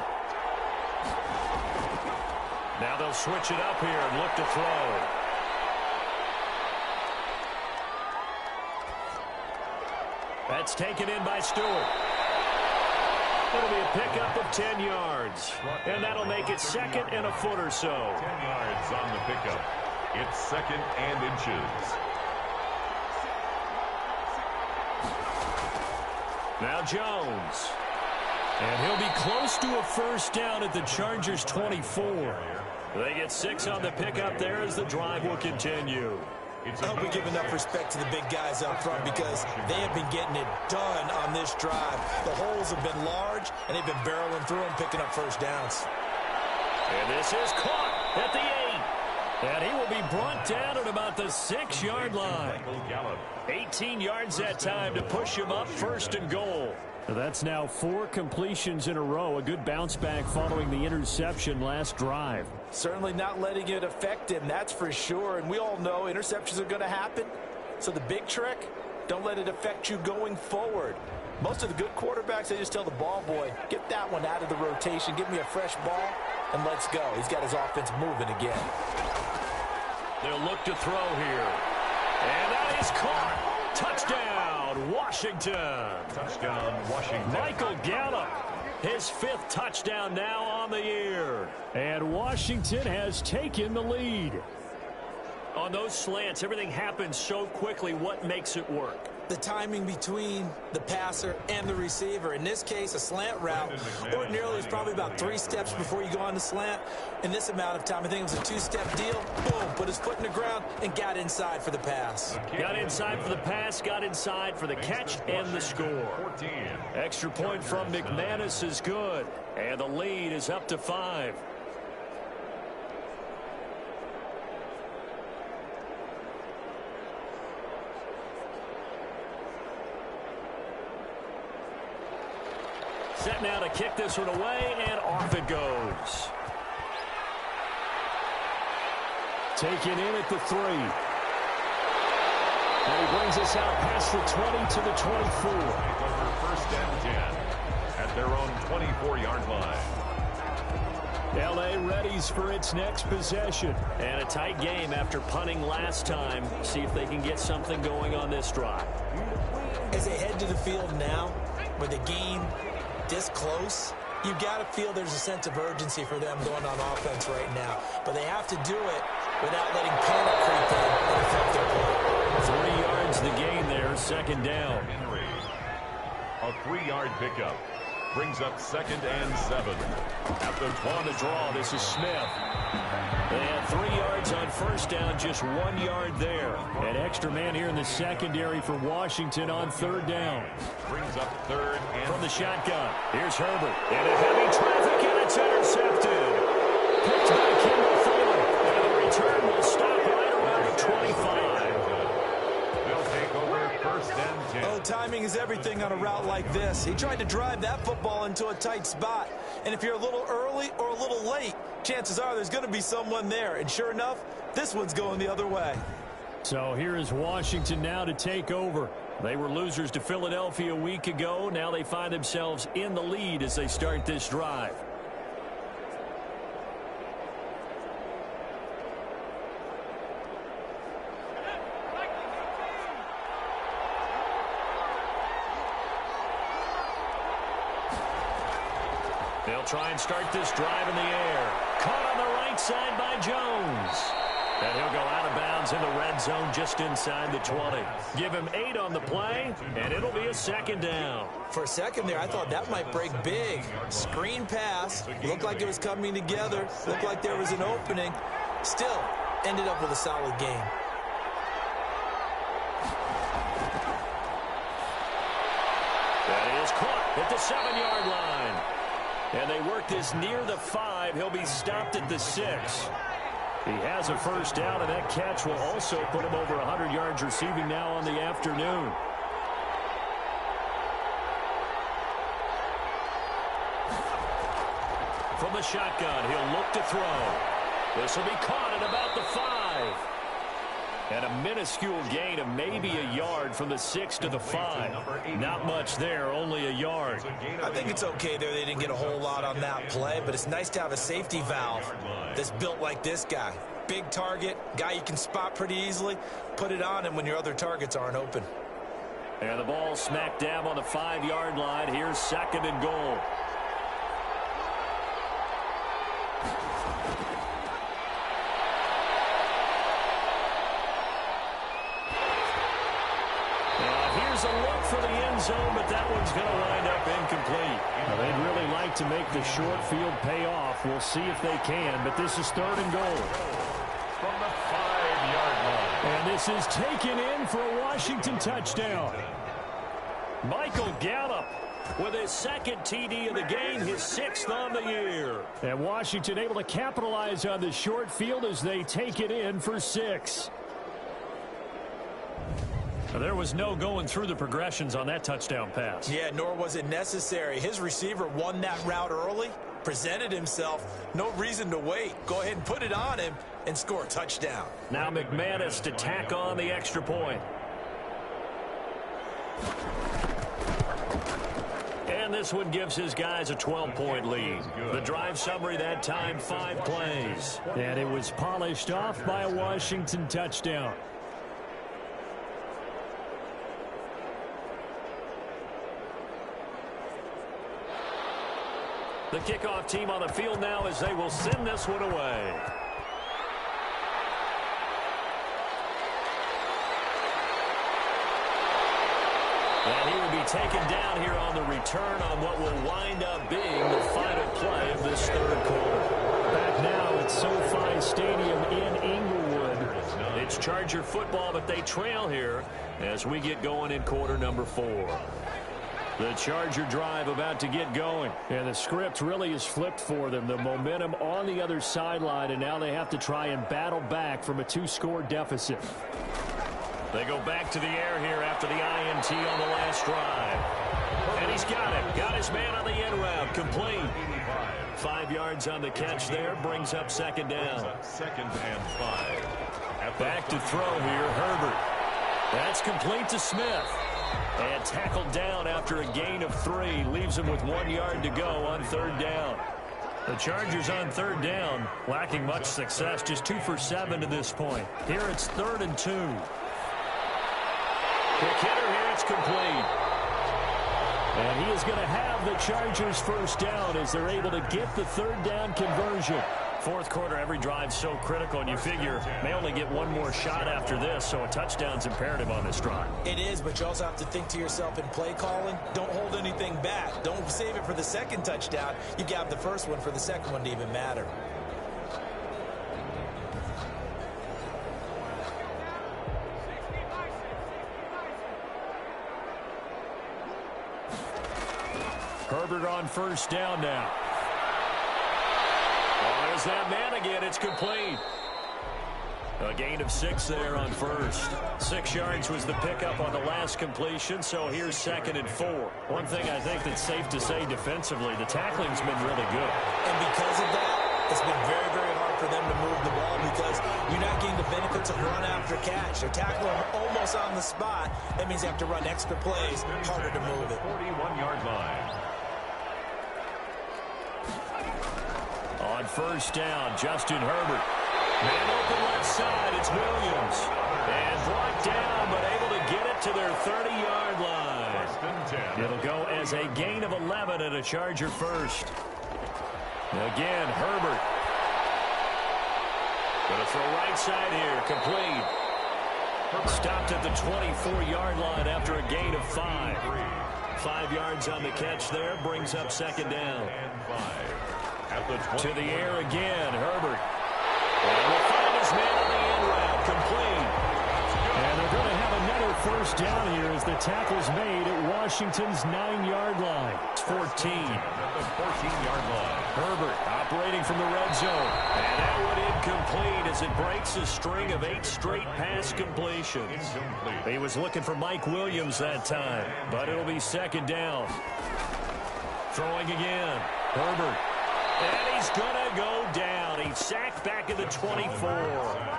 [SPEAKER 4] Now they'll switch it up here and look to throw. That's taken in by Stewart. It'll be a pickup of 10 yards. And that'll make it 2nd and a foot or so.
[SPEAKER 1] 10 yards on the pickup. It's 2nd and inches.
[SPEAKER 4] Now Jones. And he'll be close to a first down at the Chargers' 24. They get 6 on the pickup there as the drive will continue.
[SPEAKER 3] I hope we give enough respect to the big guys up front because they have been getting it done on this drive. The holes have been large, and they've been barreling through them, picking up first downs.
[SPEAKER 4] And this is caught at the 8. And he will be brought down at about the 6-yard line. 18 yards that time to push him up, first and goal. That's now 4 completions in a row. A good bounce back following the interception last drive.
[SPEAKER 3] Certainly not letting it affect him, that's for sure. And we all know interceptions are going to happen. So the big trick, don't let it affect you going forward. Most of the good quarterbacks, they just tell the ball boy, get that one out of the rotation, give me a fresh ball, and let's go. He's got his offense moving again.
[SPEAKER 4] They'll look to throw here. And that is caught. Touchdown, Washington.
[SPEAKER 1] Touchdown, Washington.
[SPEAKER 4] Michael Gallup, his 5th touchdown now on the year. And Washington has taken the lead. On those slants, everything happens so quickly. What makes it work?
[SPEAKER 3] The timing between the passer and the receiver. In this case, a slant route ordinarily is probably about 3 steps before you go on the slant. In this amount of time, I think it was a 2-step deal. Boom, put his foot in the ground and got inside for the pass.
[SPEAKER 4] Got inside for the pass, got inside for the catch and the score. Extra point from McManus is good. And the lead is up to 5. Set now to kick this one away, and off it goes. Taken in at the 3. And he brings us out past the 20 to the 24.
[SPEAKER 1] Over first and 10 at their own 24-yard line.
[SPEAKER 4] L.A. readies for its next possession. And a tight game after punting last time. See if they can get something going on this drive.
[SPEAKER 3] As they head to the field now, with the game this close, you've got to feel there's a sense of urgency for them going on offense right now. But they have to do it without letting panic creep in and affect their play.
[SPEAKER 4] 3 yards the gain there, second down.
[SPEAKER 1] Henry, a 3-yard pickup. Brings up 2nd and 7.
[SPEAKER 4] At the 20 to draw, this is Smith. They had 3 yards on first down, just 1 yard there. An extra man here in the secondary for Washington on 3rd down.
[SPEAKER 1] Brings up 3rd and
[SPEAKER 4] from the shotgun. Here's Herbert. Into heavy traffic, and it's intercepted. Picked by Kimball Fuller. And the return will stop right around the 25.
[SPEAKER 1] They'll take over first and 10.
[SPEAKER 3] Oh, timing is everything on a route like this. He tried to drive that football into a tight spot. And if you're a little early or a little late, chances are there's going to be someone there. And sure enough, this one's going the other way.
[SPEAKER 4] So here is Washington now to take over. They were losers to Philadelphia a week ago. Now they find themselves in the lead as they start this drive. They'll try and start this drive in the air. Caught on the right side by Jones. And he'll go out of bounds in the red zone just inside the 20. Give him 8 on the play, and it'll be a second down.
[SPEAKER 3] For a second there, I thought that might break big. Screen pass. Looked like it was coming together. Looked like there was an opening. Still, ended up with a solid game.
[SPEAKER 4] That is caught at the 7-yard line. And they work this near the 5. He'll be stopped at the 6. He has a first down, and that catch will also put him over 100 yards receiving now on the afternoon. From the shotgun, he'll look to throw. This will be caught at about the 5. And a minuscule gain of maybe a yard from the 6 to the 5. Not much there, only a yard.
[SPEAKER 3] I think it's okay there. They didn't get a whole lot on that play, but it's nice to have a safety valve that's built like this guy. Big target, guy you can spot pretty easily. Put it on him when your other targets aren't open.
[SPEAKER 4] And the ball smack dab on the 5-yard line. Here's 2nd and goal.
[SPEAKER 2] There's a look for the end zone, but that one's going to wind up incomplete.
[SPEAKER 4] Well, they'd really like to make the short field pay off. We'll see if they can, but this is 3rd and goal.
[SPEAKER 1] From the 5-yard line.
[SPEAKER 4] And this is taken in for a Washington touchdown.
[SPEAKER 2] Michael Gallup with his 2nd TD of the game, his 6th on the year.
[SPEAKER 4] And Washington able to capitalize on the short field as they take it in for 6.
[SPEAKER 2] There was no going through the progressions on that touchdown pass.
[SPEAKER 3] Yeah, nor was it necessary. His receiver won that route early, presented himself. No reason to wait. Go ahead and put it on him and score a touchdown.
[SPEAKER 2] Now McManus to tack on the extra point. And this one gives his guys a 12-point lead. The drive summary that time, 5 plays.
[SPEAKER 4] And it was polished off by a Washington touchdown.
[SPEAKER 2] The kickoff team on the field now as they will send this one away. And he will be taken down here on the return on what will wind up being the final play of this 3rd quarter.
[SPEAKER 4] Back now at SoFi Stadium in Inglewood.
[SPEAKER 2] It's Charger football, but they trail here as we get going in quarter number 4. The Charger drive about to get going.
[SPEAKER 4] And the script really is flipped for them. The momentum on the other sideline, and now they have to try and battle back from a 2-score deficit.
[SPEAKER 2] They go back to the air here after the INT on the last drive. And he's got it. Got his man on the end route. Complete. 5 yards on the catch there. Brings up 2nd down.
[SPEAKER 1] 2nd and 5.
[SPEAKER 2] Back to throw here. Herbert. That's complete to Smith. And tackled down after a gain of 3. Leaves him with 1 yard to go on 3rd down. The Chargers on 3rd down, lacking much success. Just 2 for 7 to this point. Here it's 3rd and 2. Quick hitter here, it's complete.
[SPEAKER 4] And he is going to have the Chargers 1st down as they're able to get the 3rd down conversion.
[SPEAKER 2] 4th quarter, every drive's so critical, and you figure may only get one more shot after this, so a touchdown's imperative on this drive.
[SPEAKER 3] It is, but you also have to think to yourself in play calling, don't hold anything back. Don't save it for the 2nd touchdown. You got the 1st one for the 2nd one to even matter.
[SPEAKER 2] Herbert on 1st down now. Oh, there's that man again. It's complete. A gain of 6 there on 1st. 6 yards was the pickup on the last completion, so here's 2nd and 4. One thing I think that's safe to say defensively, the tackling's been really good.
[SPEAKER 3] And because of that, it's been very, very hard for them to move the ball because you're not getting the benefits of run after catch. They're tackling almost on the spot. That means they have to run extra plays, harder to move it.
[SPEAKER 1] 41-yard line.
[SPEAKER 2] On 1st down, Justin Herbert. Man open left side, it's Williams. And brought down, but able to get it to their 30-yard line. It'll go as a gain of 11 and a Charger 1st. Again, Herbert. Going to throw right side here, complete. Stopped at the 24-yard line after a gain of 5. 5 yards on the catch there, brings up 2nd down. To the air again, Herbert. And will find his man on the end route, complete.
[SPEAKER 4] And they're going to have another 1st down here as the tackle's made at Washington's 9-yard line.
[SPEAKER 2] It's 14.
[SPEAKER 1] At the 14-yard line.
[SPEAKER 2] Herbert operating from the red zone. And that one incomplete as it breaks a string of 8 straight pass completions.
[SPEAKER 1] Incomplete.
[SPEAKER 2] He was looking for Mike Williams that time, but it'll be 2nd down. Throwing again. Herbert. And he's going to go down. He's sacked back at the 24.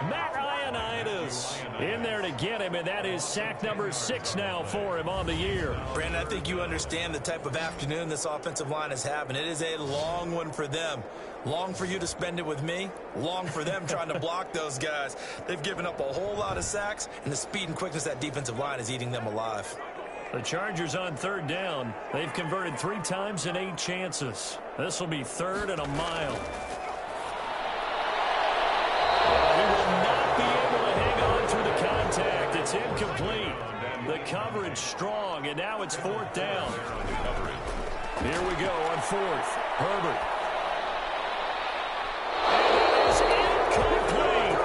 [SPEAKER 2] Matt Ioannidis in there to get him, and that is sack number 6 now for him on the year.
[SPEAKER 3] Brandon, I think you understand the type of afternoon this offensive line is having. It is a long one for them. Long for you to spend it with me. Long for them trying to block those guys. They've given up a whole lot of sacks, and the speed and quickness of that defensive line is eating them alive.
[SPEAKER 2] The Chargers on 3rd down. They've converted 3 times in 8 chances. This will be 3rd and a mile. He will not be able to hang on through the contact. It's incomplete.
[SPEAKER 4] The coverage strong, and now it's fourth down. Here we go on fourth. Herbert. And it is incomplete.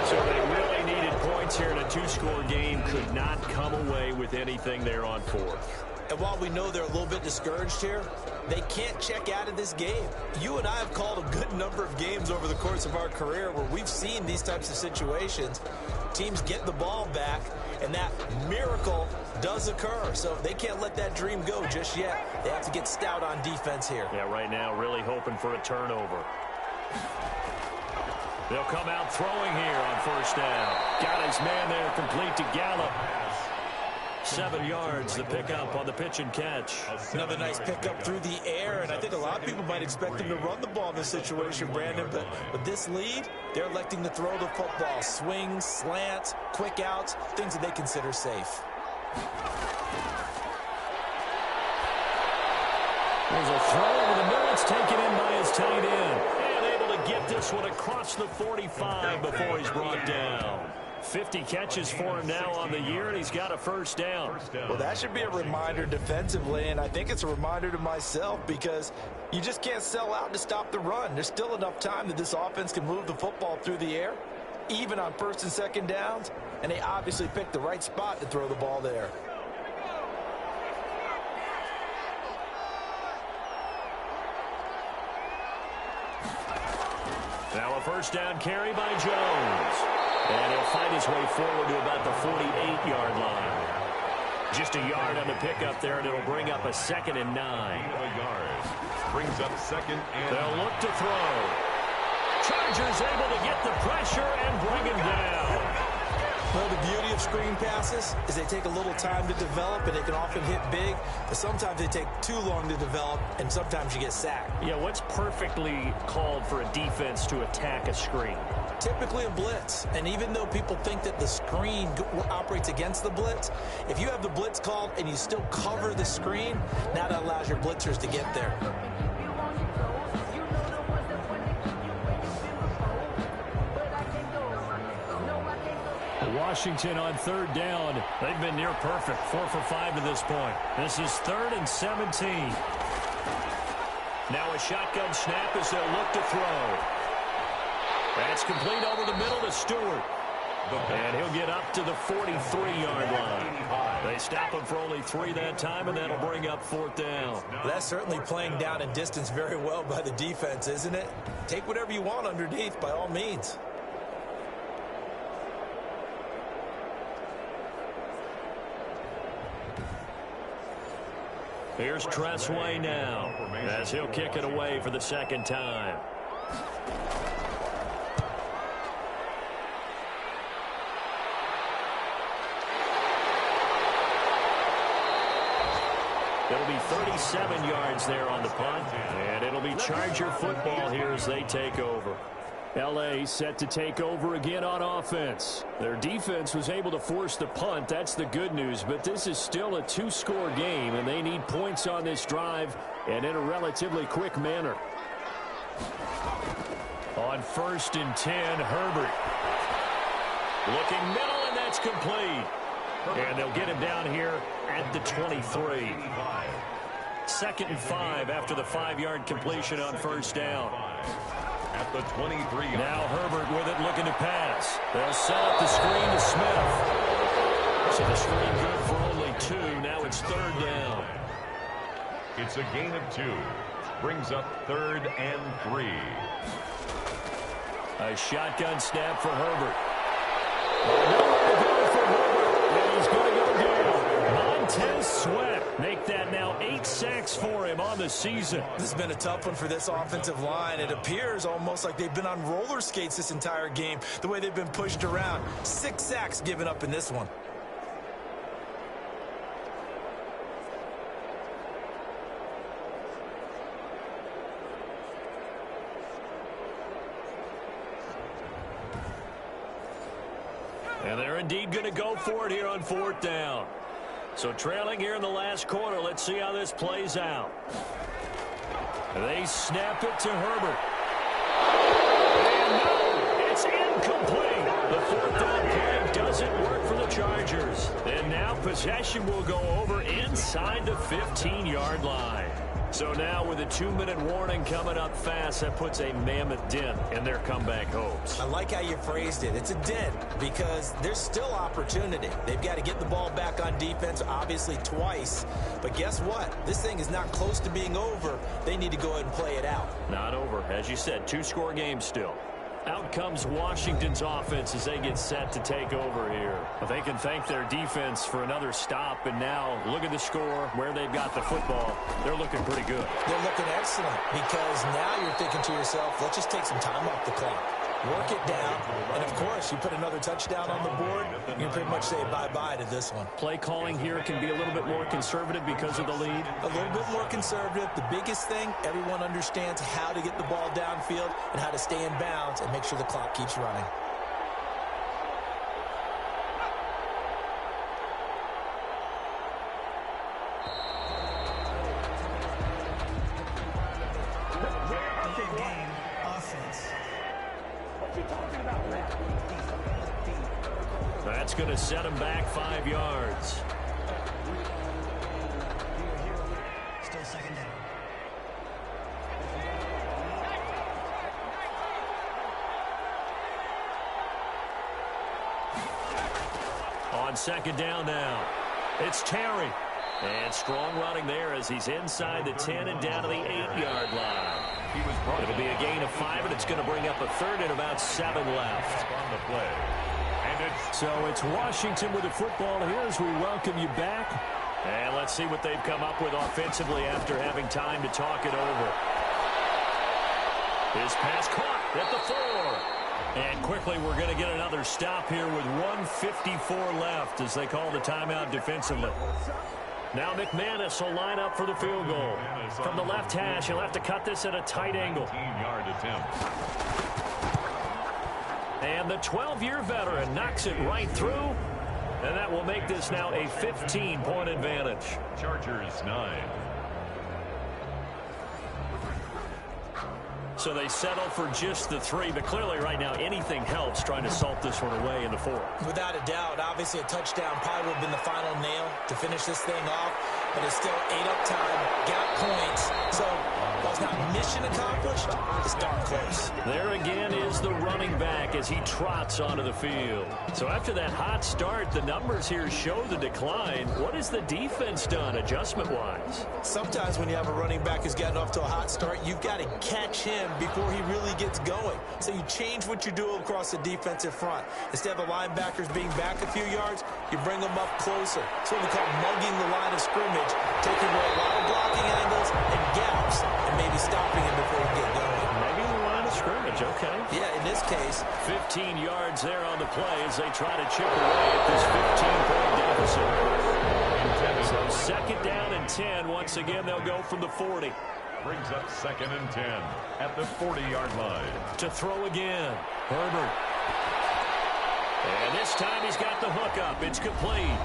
[SPEAKER 4] So they really needed points here in a two-score game. Could not come away with anything there on fourth.
[SPEAKER 3] And while we know they're a little bit discouraged here, they can't check out of this game. You and I have called a good number of games over the course of our career where we've seen these types of situations. Teams get the ball back, and that miracle does occur. So they can't let that dream go just yet. They have to get stout on defense here.
[SPEAKER 4] Yeah, right now really hoping for a turnover. They'll come out throwing here on first down. Got his man there, complete to Gallup. 7 yards, the pickup on the pitch and catch.
[SPEAKER 3] Another nice pickup through the air, and I think a lot of people might expect him to run the ball in this situation, Brandon, but with this lead, they're electing to throw the football. Swings, slants, quick outs, things that they consider safe.
[SPEAKER 4] There's a throw over the middle. It's taken in by his tight end. And able to get this one across the 45 before he's brought down. 50 catches for him now on the year, and he's got a first down.
[SPEAKER 3] Well, that should be a reminder defensively, and I think it's a reminder to myself because you just can't sell out to stop the run. There's still enough time that this offense can move the football through the air, even on first and second downs, and they obviously picked the right spot to throw the ball there.
[SPEAKER 4] Now a first down carry by Jones. And he'll fight his way forward to about the 48-yard line. Just a yard on the pickup there, and it'll bring up a 2nd and 9.
[SPEAKER 1] Brings up 2nd and...
[SPEAKER 4] They'll look to throw. Chargers able to get the pressure and bring him down.
[SPEAKER 3] Well, the beauty of screen passes is they take a little time to develop, and they can often hit big, but sometimes they take too long to develop, and sometimes you get sacked.
[SPEAKER 4] Yeah, what's perfectly called for a defense to attack a screen?
[SPEAKER 3] Typically a blitz, and even though people think that the screen operates against the blitz, if you have the blitz called and you still cover the screen, now that allows your blitzers to get there.
[SPEAKER 4] Washington on third down. They've been near perfect, 4 for 5 to this point. This is 3rd and 17. Now a shotgun snap as they'll look to throw. That's complete over the middle to Stewart. And he'll get up to the 43-yard line. They stop him for only 3 that time, and that'll bring up 4th down.
[SPEAKER 3] That's certainly playing down in distance very well by the defense, isn't it? Take whatever you want underneath, by all means.
[SPEAKER 4] Here's Tressway now, as he'll kick it away for the 2nd time. It'll be 37 yards there on the punt, and it'll be Charger football here as they take over. L.A. set to take over again on offense. Their defense was able to force the punt. That's the good news, but this is still a 2-score game, and they need points on this drive and in a relatively quick manner. On 1st and 10, Herbert. Looking middle, and that's complete. And they'll get him down here at the 23. 2nd and 5 after the 5-yard completion on first down.
[SPEAKER 1] At the 23.
[SPEAKER 4] Now Herbert with it, looking to pass. They'll set up the screen to Smith. So the screen good for only 2. Now it's 3rd down.
[SPEAKER 1] It's a gain of 2. Brings up 3rd and 3.
[SPEAKER 4] A shotgun snap for Herbert. Nowhere to go for Herbert. And he's going to go down. Montez Sweat. Make that now 8 sacks for him on the season.
[SPEAKER 3] This has been a tough one for this offensive line. It appears almost like they've been on roller skates this entire game, the way they've been pushed around. 6 sacks given up in this one.
[SPEAKER 4] And they're indeed going to go for it here on 4th down. So trailing here in the last quarter, let's see how this plays out. They snap it to Herbert. And no, it's incomplete. The 4th down play does doesn't work for the Chargers. And now possession will go over inside the 15-yard line. So now with a 2-minute warning coming up fast, that puts a mammoth dent in their comeback hopes.
[SPEAKER 3] I like how you phrased it. It's a dent because there's still opportunity. They've got to get the ball back on defense, obviously twice. But guess what? This thing is not close to being over. They need to go ahead and play it out.
[SPEAKER 4] Not over. As you said, 2-score game still. Out comes Washington's offense as they get set to take over here. But they can thank their defense for another stop. And now look at the score, where they've got the football. They're looking pretty good.
[SPEAKER 3] They're looking excellent because now you're thinking to yourself, let's just take some time off the clock. Work it down, and of course, you put another touchdown on the board, you can pretty much say bye-bye to this one.
[SPEAKER 4] Play calling here can be a little bit more conservative because of the lead.
[SPEAKER 3] A little bit more conservative. The biggest thing, everyone understands how to get the ball downfield and how to stay in bounds and make sure the clock keeps running.
[SPEAKER 4] That's going to set him back 5 yards.
[SPEAKER 6] Still second down.
[SPEAKER 4] On second down now, it's Terry. And strong running there as he's inside the 10 and down to the 8-yard line. It'll be a gain of 5, and it's going to bring up a third and about 7 left.
[SPEAKER 1] On the play.
[SPEAKER 4] So it's Washington with the football here as we welcome you back. And let's see what they've come up with offensively after having time to talk it over. His pass caught at the 4. And quickly we're going to get another stop here with 1:54 left as they call the timeout defensively. Now McManus will line up for the field goal. From the left hash, he'll have to cut this at a tight angle.
[SPEAKER 1] 15-yard attempt.
[SPEAKER 4] And the 12-year veteran knocks it right through. And that will make this now a 15-point advantage.
[SPEAKER 1] Chargers 9.
[SPEAKER 4] So they settle for just the 3, but clearly right now anything helps trying to salt this one away in the 4th.
[SPEAKER 3] Without a doubt, obviously a touchdown probably would have been the final nail to finish this thing off, but it's still 8 up time, got points, so while it's not mission accomplished, it's darn close.
[SPEAKER 4] There again is the running back as he trots onto the field. So after that hot start, the numbers here show the decline. What has the defense done adjustment-wise?
[SPEAKER 3] Sometimes when you have a running back who's gotten off to a hot start, you've got to catch him before he really gets going. So you change what you do across the defensive front. Instead of the linebackers being back a few yards, you bring them up closer. It's what we call mugging the line of scrimmage, taking away a lot of blocking angles and gaps, and maybe stopping him before he gets going.
[SPEAKER 4] Maybe the line of scrimmage, okay.
[SPEAKER 3] Yeah, in this case.
[SPEAKER 4] 15 yards there on the play as they try to chip away at this 15-point deficit. So second down and 10. Once again, they'll go from the 40.
[SPEAKER 1] Brings up second and 10 at the 40-yard line.
[SPEAKER 4] To throw again, Herbert. And this time he's got the hook up. It's complete.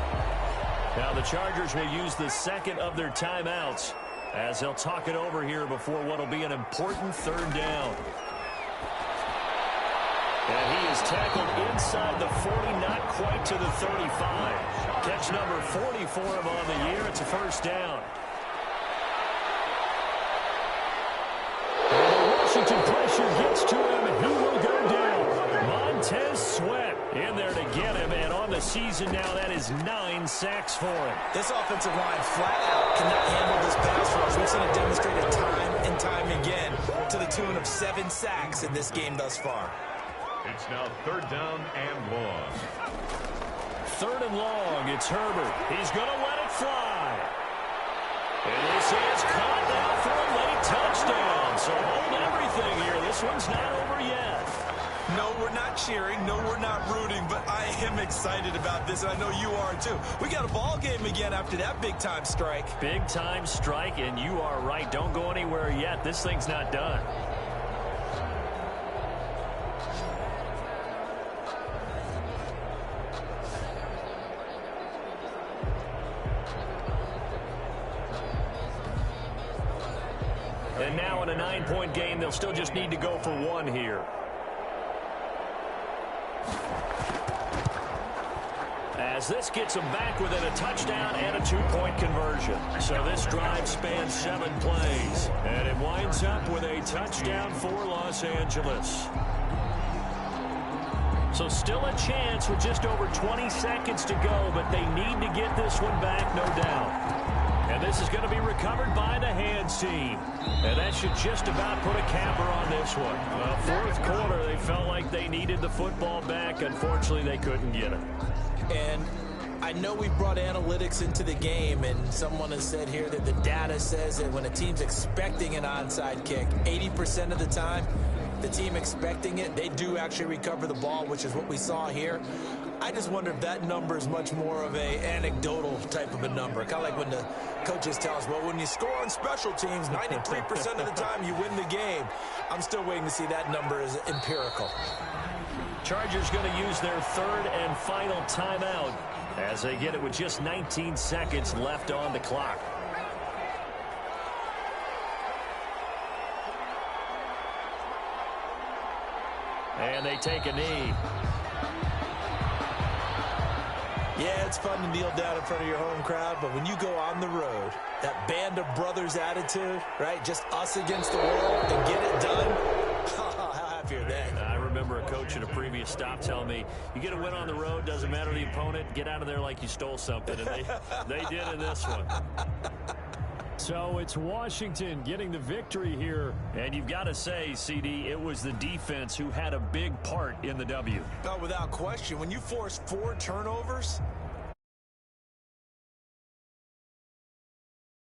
[SPEAKER 4] Now the Chargers will use the second of their timeouts as they'll talk it over here before what will be an important third down. And he is tackled inside the 40, not quite to the 35. Catch number 40 for him on the year. It's a first down. Washington pressure gets to him, and he will go down. Montez Sweat in there to get him, and on the season now, that is 9 sacks for him.
[SPEAKER 3] This offensive line flat out cannot handle this pass rush. We've seen it demonstrated time and time again to the tune of 7 sacks in this game thus far.
[SPEAKER 1] It's now third down and long.
[SPEAKER 4] Third and long, it's Herbert. He's going to let it fly. And this is caught now for a late touchdown. So hold everything here. This one's not over yet.
[SPEAKER 3] No, we're not cheering. No, we're not rooting. But I am excited about this, and I know you are too. We got a ball game again after that big-time strike.
[SPEAKER 4] Big-time strike, and you are right. Don't go anywhere yet. This thing's not done. And now in a 9-point game, they'll still just need to go for 1 here.
[SPEAKER 2] as this gets them back within a touchdown and a 2-point conversion. So this drive spans 7 plays, and it winds up with a touchdown for Los Angeles. So still a chance with just over 20 seconds to go, but they need to get this one back, no doubt. And this is going to be recovered by the hands team. And that should just about put a capper on this one. Well, fourth quarter, they felt like they needed the football back. Unfortunately, they couldn't get it.
[SPEAKER 3] And I know we brought analytics into the game, and someone has said here that the data says that when a team's expecting an onside kick, 80% of the time, the team expecting it, they do actually recover the ball, which is what we saw here. I just wonder if that number is much more of a anecdotal type of a number. Kind of like when the coaches tell us, well, when you score on special teams, 93% of the time you win the game. I'm still waiting to see that number as empirical.
[SPEAKER 2] Chargers going to use their third and final timeout as they get it with just 19 seconds left on the clock. And they take a knee.
[SPEAKER 3] Yeah, it's fun to kneel down in front of your home crowd, but when you go on the road, that band of brothers attitude, right? Just us against the world and get it done. How happy are they?
[SPEAKER 2] I remember a coach at a previous stop telling me, you get a win on the road, doesn't matter the opponent, get out of there like you stole something. And they did in this one.
[SPEAKER 4] So it's Washington getting the victory here.
[SPEAKER 2] And you've got to say, CD, it was the defense who had a big part in the W.
[SPEAKER 3] Oh, without question. When you force 4 turnovers,